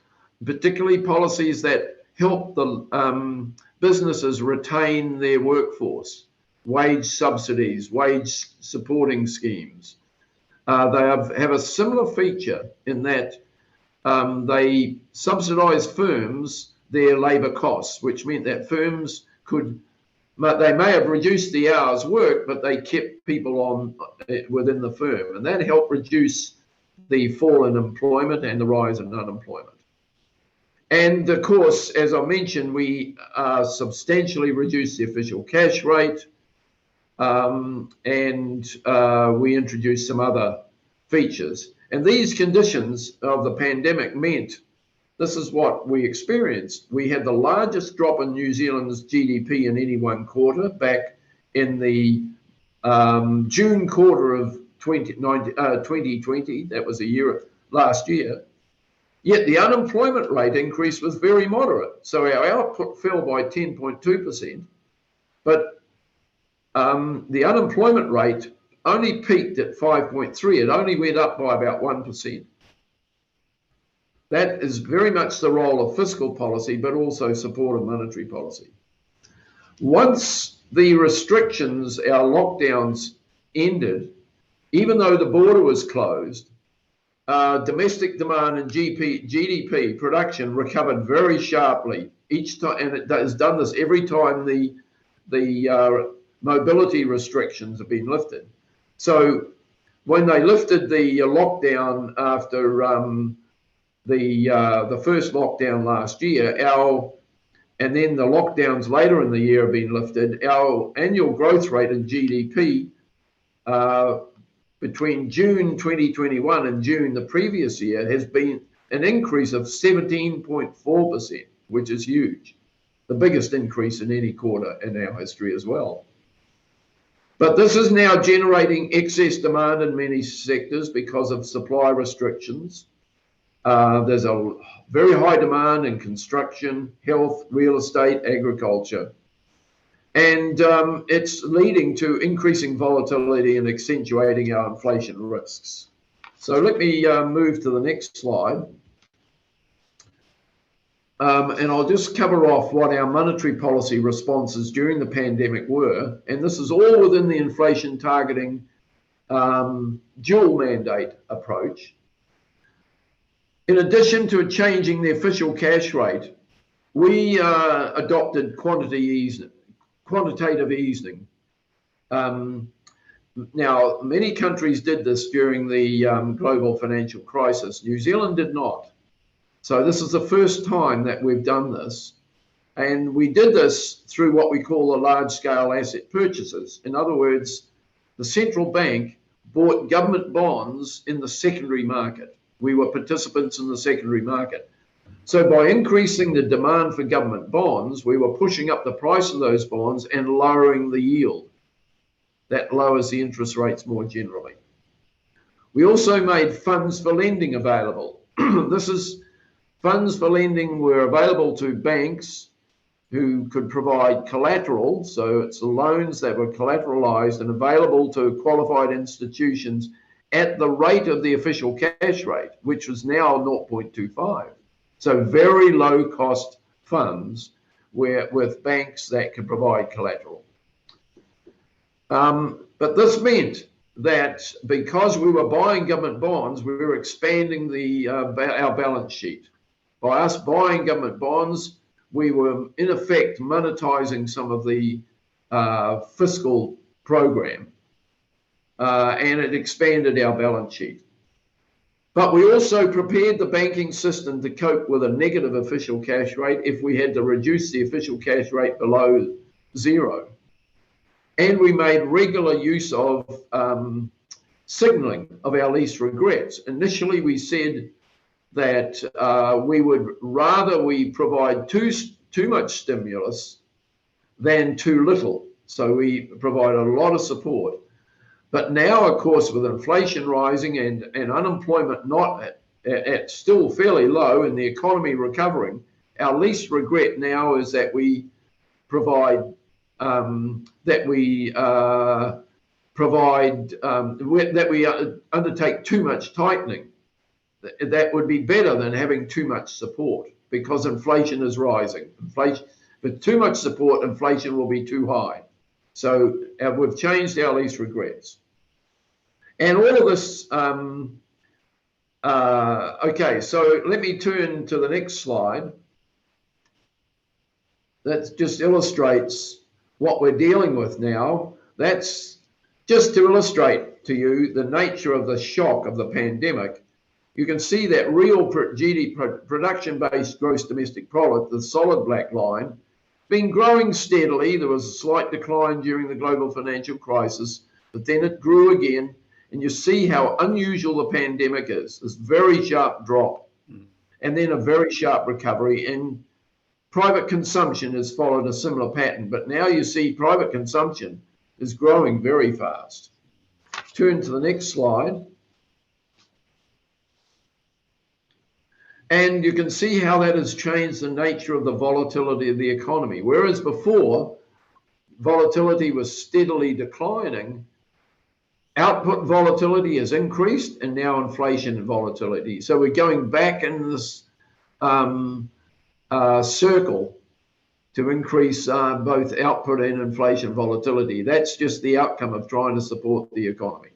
S1: particularly policies that help the businesses retain their workforce, wage subsidies, wage supporting schemes. They have a similar feature in that they subsidise firms their labour costs, which meant that firms they may have reduced the hours worked, but they kept people on within the firm, and that helped reduce the fall in employment and the rise in unemployment. And of course, as I mentioned, we substantially reduced the official cash rate, and we introduced some other features. And these conditions of the pandemic meant this is what we experienced. We had the largest drop in New Zealand's GDP in any one quarter back in the June quarter of 2020. That was last year. Yet the unemployment rate increase was very moderate. So our output fell by 10.2%, but the unemployment rate only peaked at 5.3. It only went up by about 1%. That is very much the role of fiscal policy, but also supportive monetary policy. Once the restrictions, our lockdowns ended, even though the border was closed, domestic demand and GDP production recovered very sharply each time, and it has done this every time the mobility restrictions have been lifted. So when they lifted the lockdown after the first lockdown last year, and then the lockdowns later in the year have been lifted, our annual growth rate in GDP between June 2021 and June the previous year has been an increase of 17.4%, which is huge. The biggest increase in any quarter in our history as well. But this is now generating excess demand in many sectors because of supply restrictions. There's a very high demand in construction, health, real estate, agriculture. And it's leading to increasing volatility and accentuating our inflation risks. So let me move to the next slide. And I'll just cover off what our monetary policy responses during the pandemic were. And this is all within the inflation targeting dual mandate approach. In addition to changing the official cash rate, we adopted quantitative easing. Now, many countries did this during the global financial crisis. New Zealand did not. So this is the first time that we've done this. And we did this through what we call the large-scale asset purchases. In other words, the central bank bought government bonds in the secondary market. We were participants in the secondary market. So by increasing the demand for government bonds, we were pushing up the price of those bonds and lowering the yield. That lowers the interest rates more generally. We also made funds for lending available. Funds for lending were available to banks who could provide collateral. So it's loans that were collateralized and available to qualified institutions at the rate of the official cash rate, which was now 0.25. So very low cost funds with banks that could provide collateral. But this meant that because we were buying government bonds, we were expanding our balance sheet. By us buying government bonds, we were in effect monetizing some of the fiscal program, and it expanded our balance sheet. But we also prepared the banking system to cope with a negative official cash rate if we had to reduce the official cash rate below zero. And we made regular use of signaling of our least regrets. Initially, we said that we would rather we provide too much stimulus than too little. So we provide a lot of support. But now, of course, with inflation rising and unemployment not at still fairly low and the economy recovering, our least regret now is that we provide undertake too much tightening. That would be better than having too much support because inflation is rising. With too much support, inflation will be too high. So we've changed our least regrets. And all of this, okay, so let me turn to the next slide. That just illustrates what we're dealing with now. That's just to illustrate to you the nature of the shock of the pandemic. You can see that real GDP, production-based gross domestic product, the solid black line, been growing steadily. There was a slight decline during the global financial crisis, but then it grew again. And you see how unusual the pandemic is, this very sharp drop, and then a very sharp recovery. And private consumption has followed a similar pattern, but now you see private consumption is growing very fast. Turn to the next slide. And you can see how that has changed the nature of the volatility of the economy. Whereas before, volatility was steadily declining, output volatility has increased, and now inflation volatility. So we're going back in this circle to increase both output and inflation volatility. That's just the outcome of trying to support the economy.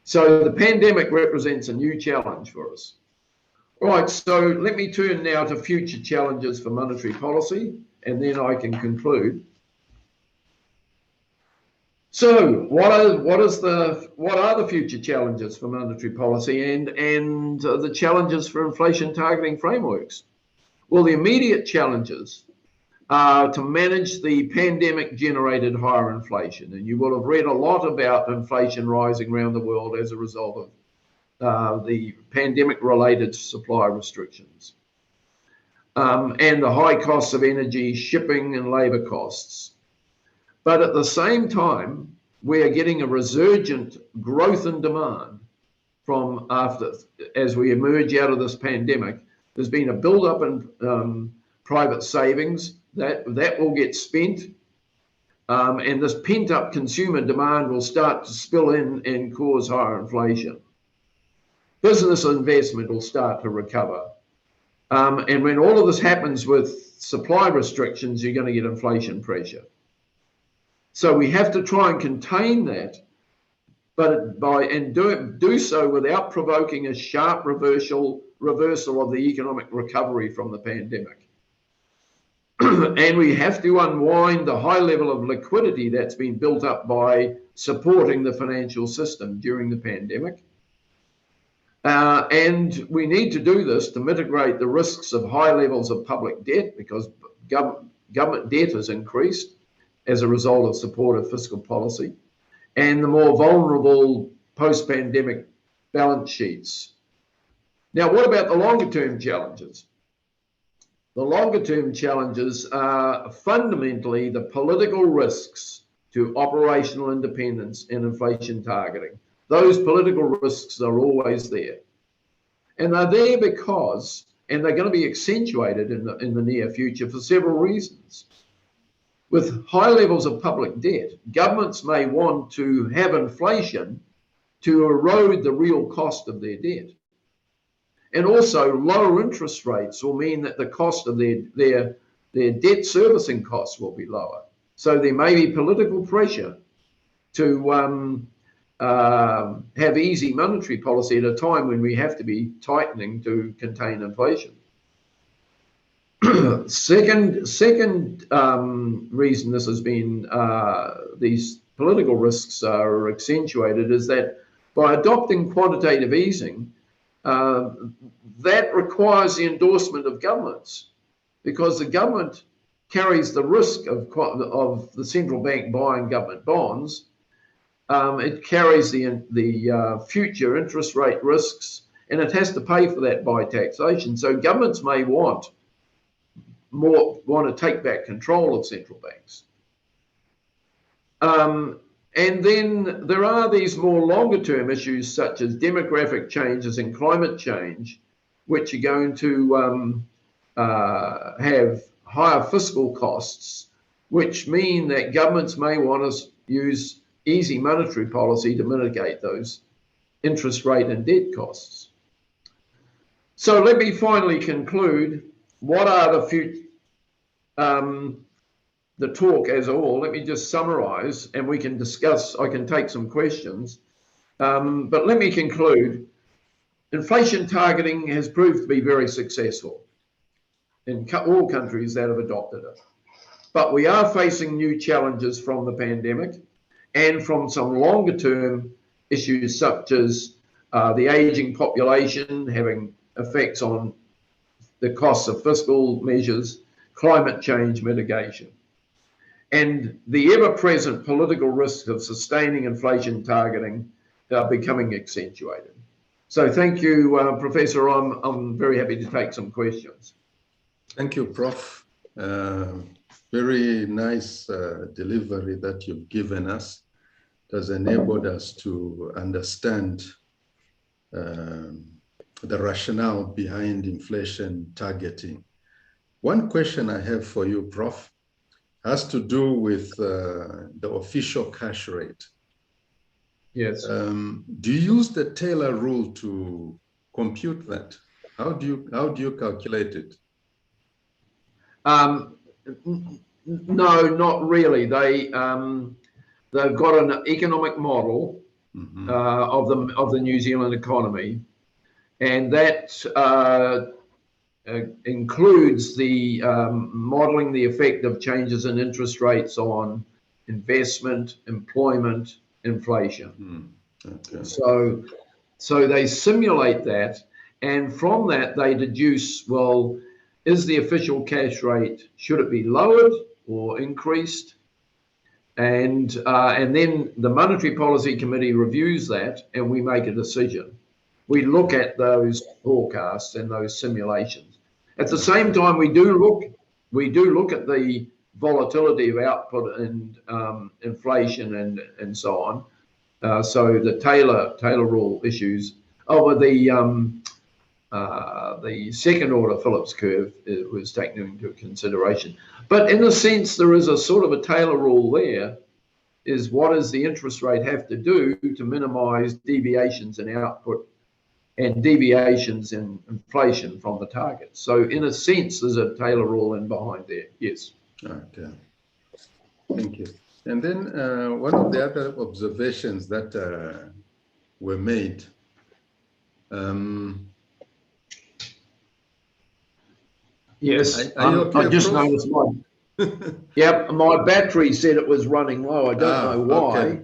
S1: So the pandemic represents a new challenge for us. All right, so let me turn now to future challenges for monetary policy, and then I can conclude. So what are the future challenges for monetary policy and the challenges for inflation targeting frameworks? Well, the immediate challenges are to manage the pandemic generated higher inflation. And you will have read a lot about inflation rising around the world as a result of the pandemic related supply restrictions and the high costs of energy, shipping and labor costs. But at the same time, we are getting a resurgent growth in demand from as we emerge out of this pandemic. There's been a build-up in private savings that will get spent, and this pent-up consumer demand will start to spill in and cause higher inflation. Business investment will start to recover. And when all of this happens with supply restrictions, you're going to get inflation pressure. So we have to try and contain that, but do so without provoking a sharp reversal of the economic recovery from the pandemic. And we have to unwind the high level of liquidity that's been built up by supporting the financial system during the pandemic. And we need to do this to mitigate the risks of high levels of public debt, because government debt has increased as a result of supportive fiscal policy, and the more vulnerable post-pandemic balance sheets. Now, what about the longer-term challenges? The longer-term challenges are fundamentally the political risks to operational independence and inflation targeting. Those political risks are always there. And they're there because, and they're going to be accentuated in the near future for several reasons. With high levels of public debt, governments may want to have inflation to erode the real cost of their debt. And also lower interest rates will mean that the cost of their debt servicing costs will be lower. So there may be political pressure to have easy monetary policy at a time when we have to be tightening to contain inflation. Second reason this has been, these political risks are accentuated is that by adopting quantitative easing, that requires the endorsement of governments, because the government carries the risk of the central bank buying government bonds. It carries the future interest rate risks, and it has to pay for that by taxation. So governments may want to take back control of central banks. And then there are these more longer term issues such as demographic changes and climate change, which are going to have higher fiscal costs, which mean that governments may want to use easy monetary policy to mitigate those interest rate and debt costs. So let me finally conclude. What are the future? The talk as a whole, let me just summarize and we can discuss, I can take some questions. But let me conclude. Inflation targeting has proved to be very successful in all countries that have adopted it. But we are facing new challenges from the pandemic and from some longer term issues such as the aging population having effects on the costs of fiscal measures, climate change mitigation, and the ever-present political risks of sustaining inflation targeting are becoming accentuated. So thank you, Professor. I'm very happy to take some questions.
S3: Thank you, Prof. Very nice delivery that you've given us. It has enabled us to understand the rationale behind inflation targeting. One question I have for you, Prof, has to do with the official cash rate.
S1: Yes.
S3: Do you use the Taylor rule to compute that? How do you calculate it?
S1: No, not really. They've got an economic model of the New Zealand economy, and that includes the modelling the effect of changes in interest rates on investment, employment, inflation. Okay. So they simulate that, and from that they deduce, well, is the official cash rate, should it be lowered or increased? And then the Monetary Policy Committee reviews that, and we make a decision. We look at those forecasts and those simulations. At the same time, we do look at the volatility of output and inflation and so on. So the Taylor rule issues over the second order Phillips curve was taken into consideration. But in a sense, there is a sort of a Taylor rule there, is what does the interest rate have to do to minimize deviations in output and deviations in inflation from the target. So in a sense, there's a Taylor rule in behind there, yes.
S3: Okay, thank you. And then one of the other observations that were made,
S1: yes,
S3: okay,
S1: I just noticed one. Yep, my battery said it was running low. I don't know why.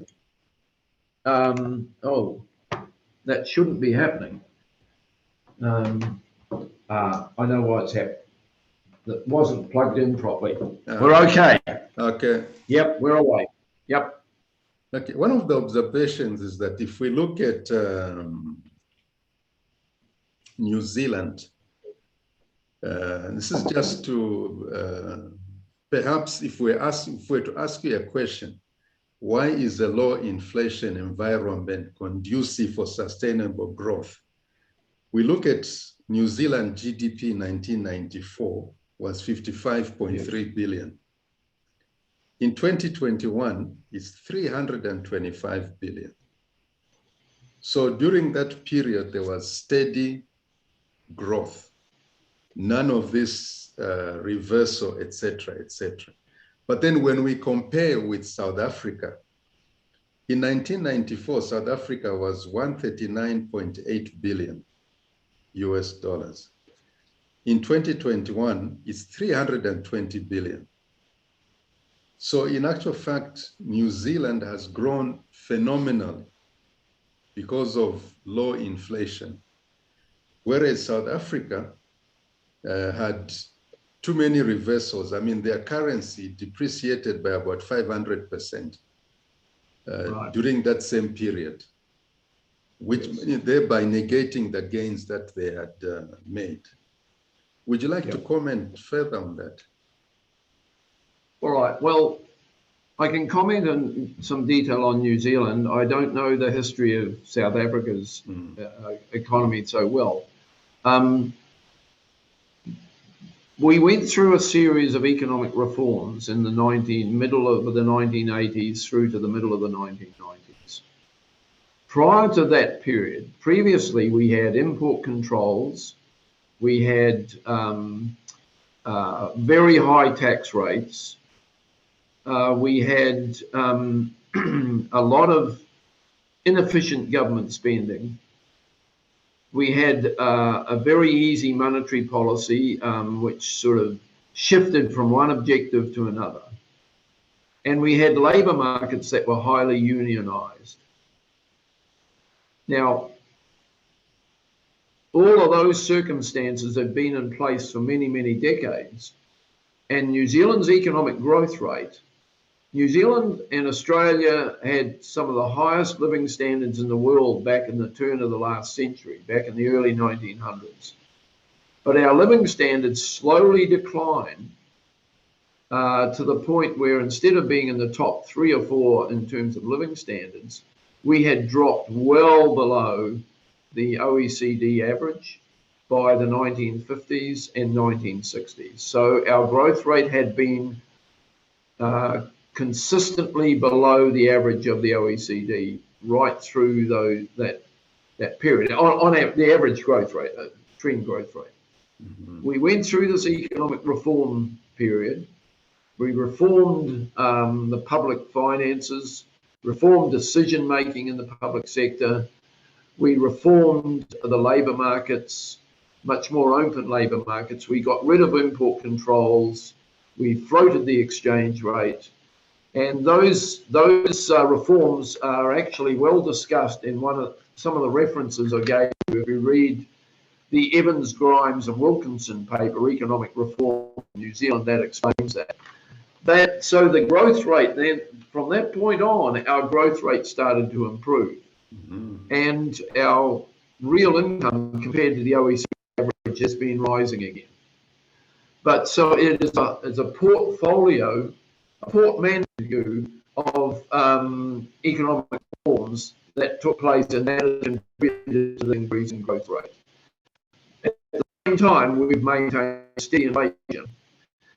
S1: Okay. Oh, that shouldn't be happening. I know why it's happening. That wasn't plugged in properly. We're okay.
S3: Okay.
S1: Yep, we're away. Yep.
S3: Okay, one of the observations is that if we look at New Zealand, this is just to perhaps if we're to ask you a question, why is a low inflation environment conducive for sustainable growth? We look at New Zealand GDP in 1994 was 55.3 billion. In 2021, it's 325 billion. So during that period, there was steady growth. None of this reversal, et cetera, et cetera. But then when we compare with South Africa, in 1994, South Africa was 139.8 billion US dollars. In 2021, it's 320 billion. So in actual fact, New Zealand has grown phenomenally because of low inflation, whereas South Africa had too many reversals. I mean, their currency depreciated by about 500% during that same period, which thereby negating the gains that they had made. Would you like to comment further on that?
S1: All right. Well, I can comment in some detail on New Zealand. I don't know the history of South Africa's economy so well. We went through a series of economic reforms in the middle of the 1980s through to the middle of the 1990s. Prior to that period, previously we had import controls, we had very high tax rates, we had a lot of inefficient government spending. We had a very easy monetary policy, which sort of shifted from one objective to another. And we had labour markets that were highly unionised. Now, all of those circumstances have been in place for many, many decades. And New Zealand's economic growth rate, New Zealand and Australia had some of the highest living standards in the world back in the turn of the last century, back in the early 1900s. But our living standards slowly declined to the point where instead of being in the top 3 or 4 in terms of living standards, we had dropped well below the OECD average by the 1950s and 1960s. So our growth rate had been consistently below the average of the OECD right through that period, on the average growth rate, trend growth rate. We went through this economic reform period. We reformed the public finances, reformed decision-making in the public sector. We reformed the labour markets, much more open labour markets. We got rid of import controls. We floated the exchange rate. And those reforms are actually well discussed in some of the references I gave you. If you read the Evans, Grimes and Wilkinson paper, Economic Reform in New Zealand, that explains that. So the growth rate then, from that point on, our growth rate started to improve. And our real income compared to the OECD average has been rising again. But so it is a portfolio, a portmanteau view of economic reforms that took place, and that has contributed to the increase in growth rate. At the same time, we've maintained steady inflation,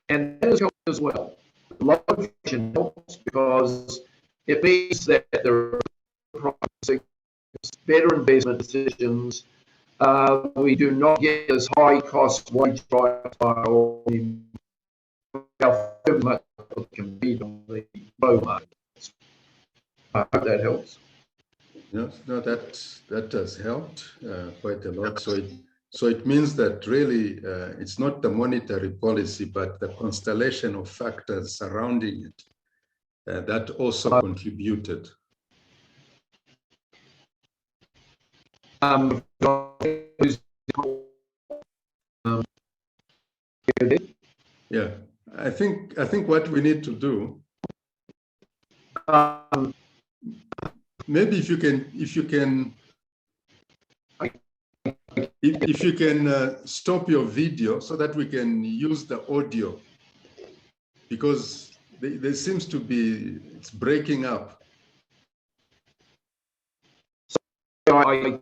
S1: and that has helped as well. Low inflation helps because it means that there are pricing, better investment decisions. We do not get as high cost wage price our firms compete on the low markets. I hope that helps.
S3: Yes, no, that has helped quite a lot. So it means that really it's not the monetary policy, but the constellation of factors surrounding it that also contributed. Yeah, I think what we need to do, maybe if you can stop your video so that we can use the audio, because there seems to be, it's breaking up.
S1: I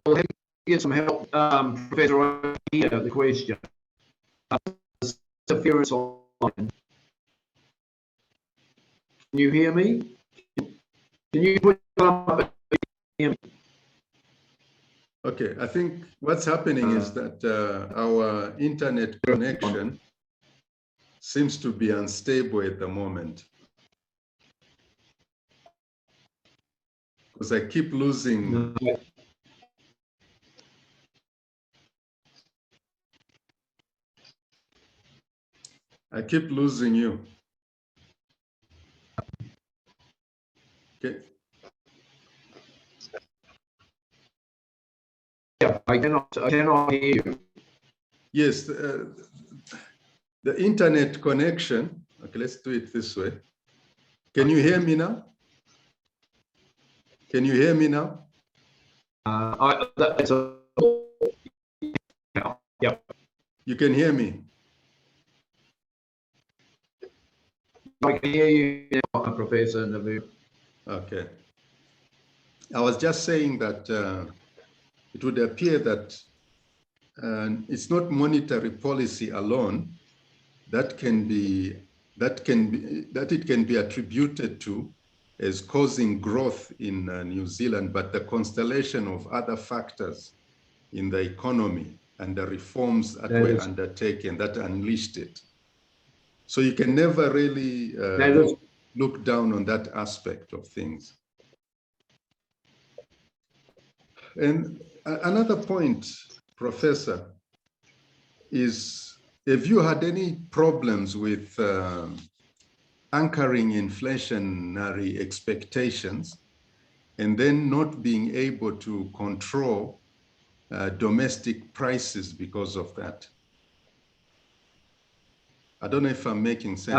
S1: will have to get some help, Professor. I hear the question. Interference online. Can you hear me? Can you put up?
S3: Okay, I think what's happening is that our internet connection seems to be unstable at the moment, because I keep losing. I keep losing you. Okay.
S1: Yeah, I cannot hear you.
S3: Yes, the internet connection. Okay, let's do it this way. Can you hear me now? Can you hear me now?
S1: That's a yeah.
S3: You can hear me.
S1: I can hear you now, Professor Navu.
S3: Okay. I was just saying that it would appear that it's not monetary policy alone that it can be attributed to as causing growth in New Zealand, but the constellation of other factors in the economy and the reforms that were undertaken that unleashed it. So you can never really look down on that aspect of things. And another point, Professor, is, have you had any problems with anchoring inflationary expectations and then not being able to control domestic prices because of that? I don't know if I'm making sense.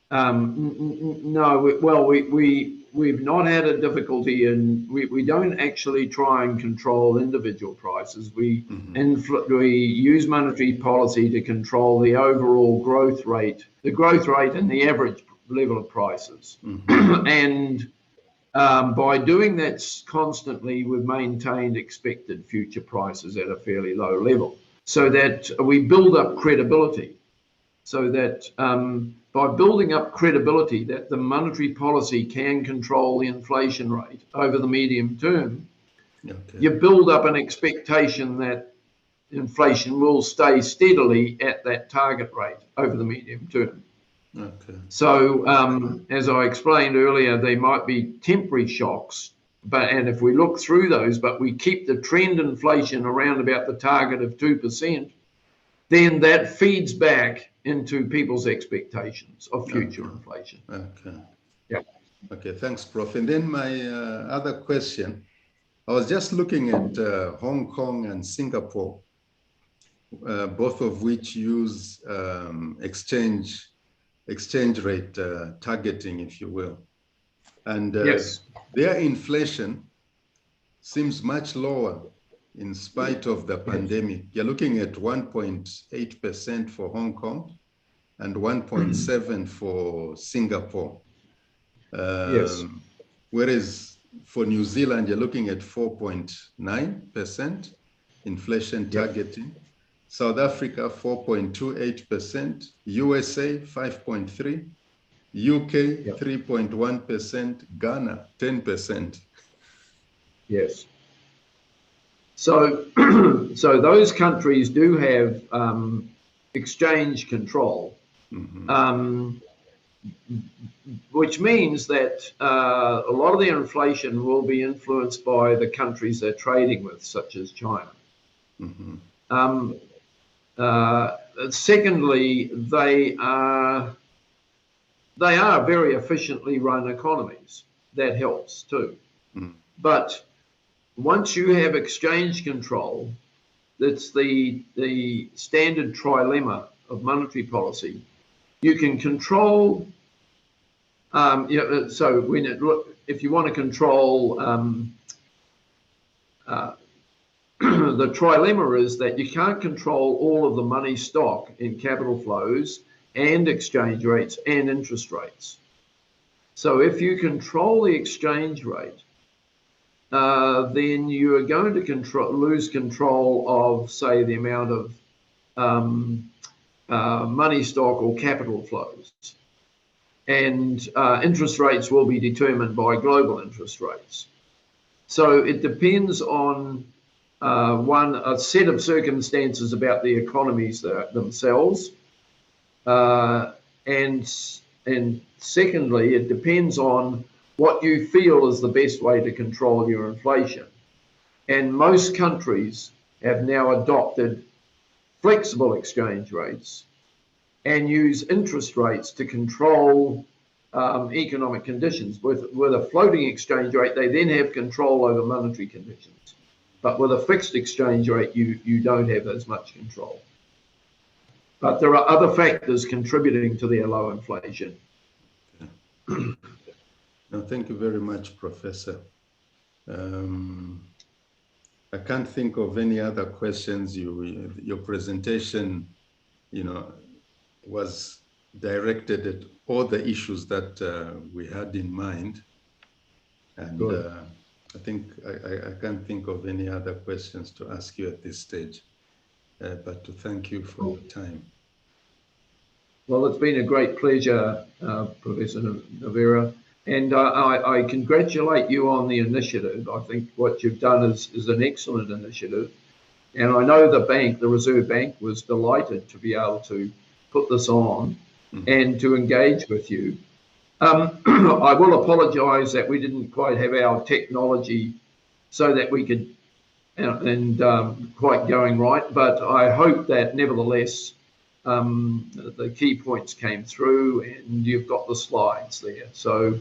S1: No, well, we've not had a difficulty, and we don't actually try and control individual prices. We use monetary policy to control the overall growth rate, and the average level of prices. And by doing that constantly, we've maintained expected future prices at a fairly low level, so that we build up credibility. So that by building up credibility that the monetary policy can control the inflation rate over the medium term, you build up an expectation that inflation will stay steadily at that target rate over the medium term. So as I explained earlier, there might be temporary shocks, and if we look through those, but we keep the trend inflation around about the target of 2%, then that feeds back into people's expectations of future inflation. Yeah.
S3: Okay, thanks, Prof. And then my other question, I was just looking at Hong Kong and Singapore, both of which use exchange rate targeting, if you will. And their inflation seems much lower in spite of the pandemic. You're looking at 1.8% for Hong Kong and 1.7% for Singapore. Whereas for New Zealand, you're looking at 4.9% inflation targeting. South Africa, 4.28%, USA, 5.3%, UK, 3.1%, Ghana, 10%.
S1: Yes. So, so those countries do have exchange control, which means that a lot of their inflation will be influenced by the countries they're trading with, such as China. Secondly, they are very efficiently run economies. That helps too. But once you have exchange control, that's the standard trilemma of monetary policy. You can control, so if you want to control, the trilemma is that you can't control all of the money stock in capital flows and exchange rates and interest rates. So if you control the exchange rate, then you are going to lose control of, say, the amount of money stock or capital flows. And interest rates will be determined by global interest rates. So it depends on a set of circumstances about the economies themselves, and secondly, it depends on what you feel is the best way to control your inflation. And most countries have now adopted flexible exchange rates and use interest rates to control economic conditions. With a floating exchange rate, they then have control over monetary conditions. But with a fixed exchange rate, you don't have as much control. But there are other factors contributing to their low inflation.
S3: No, thank you very much, Professor. I can't think of any other questions. Your presentation, was directed at all the issues that we had in mind. And I think I can't think of any other questions to ask you at this stage, but to thank you for your time.
S1: Well, it's been a great pleasure, Professor Navera, and I congratulate you on the initiative. I think what you've done is an excellent initiative, and I know the Reserve Bank was delighted to be able to put this on and to engage with you. I will apologise that we didn't quite have our technology so that we could quite going right, but I hope that nevertheless the key points came through and you've got the slides there. So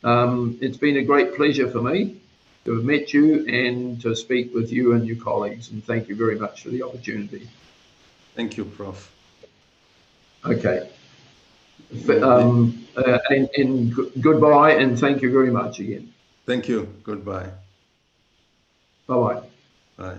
S1: it's been a great pleasure for me to have met you and to speak with you and your colleagues, and thank you very much for the opportunity.
S3: Thank you, Prof.
S1: Okay. And goodbye, and thank you very much again.
S3: Thank you. Goodbye.
S1: Bye-bye.
S3: Bye.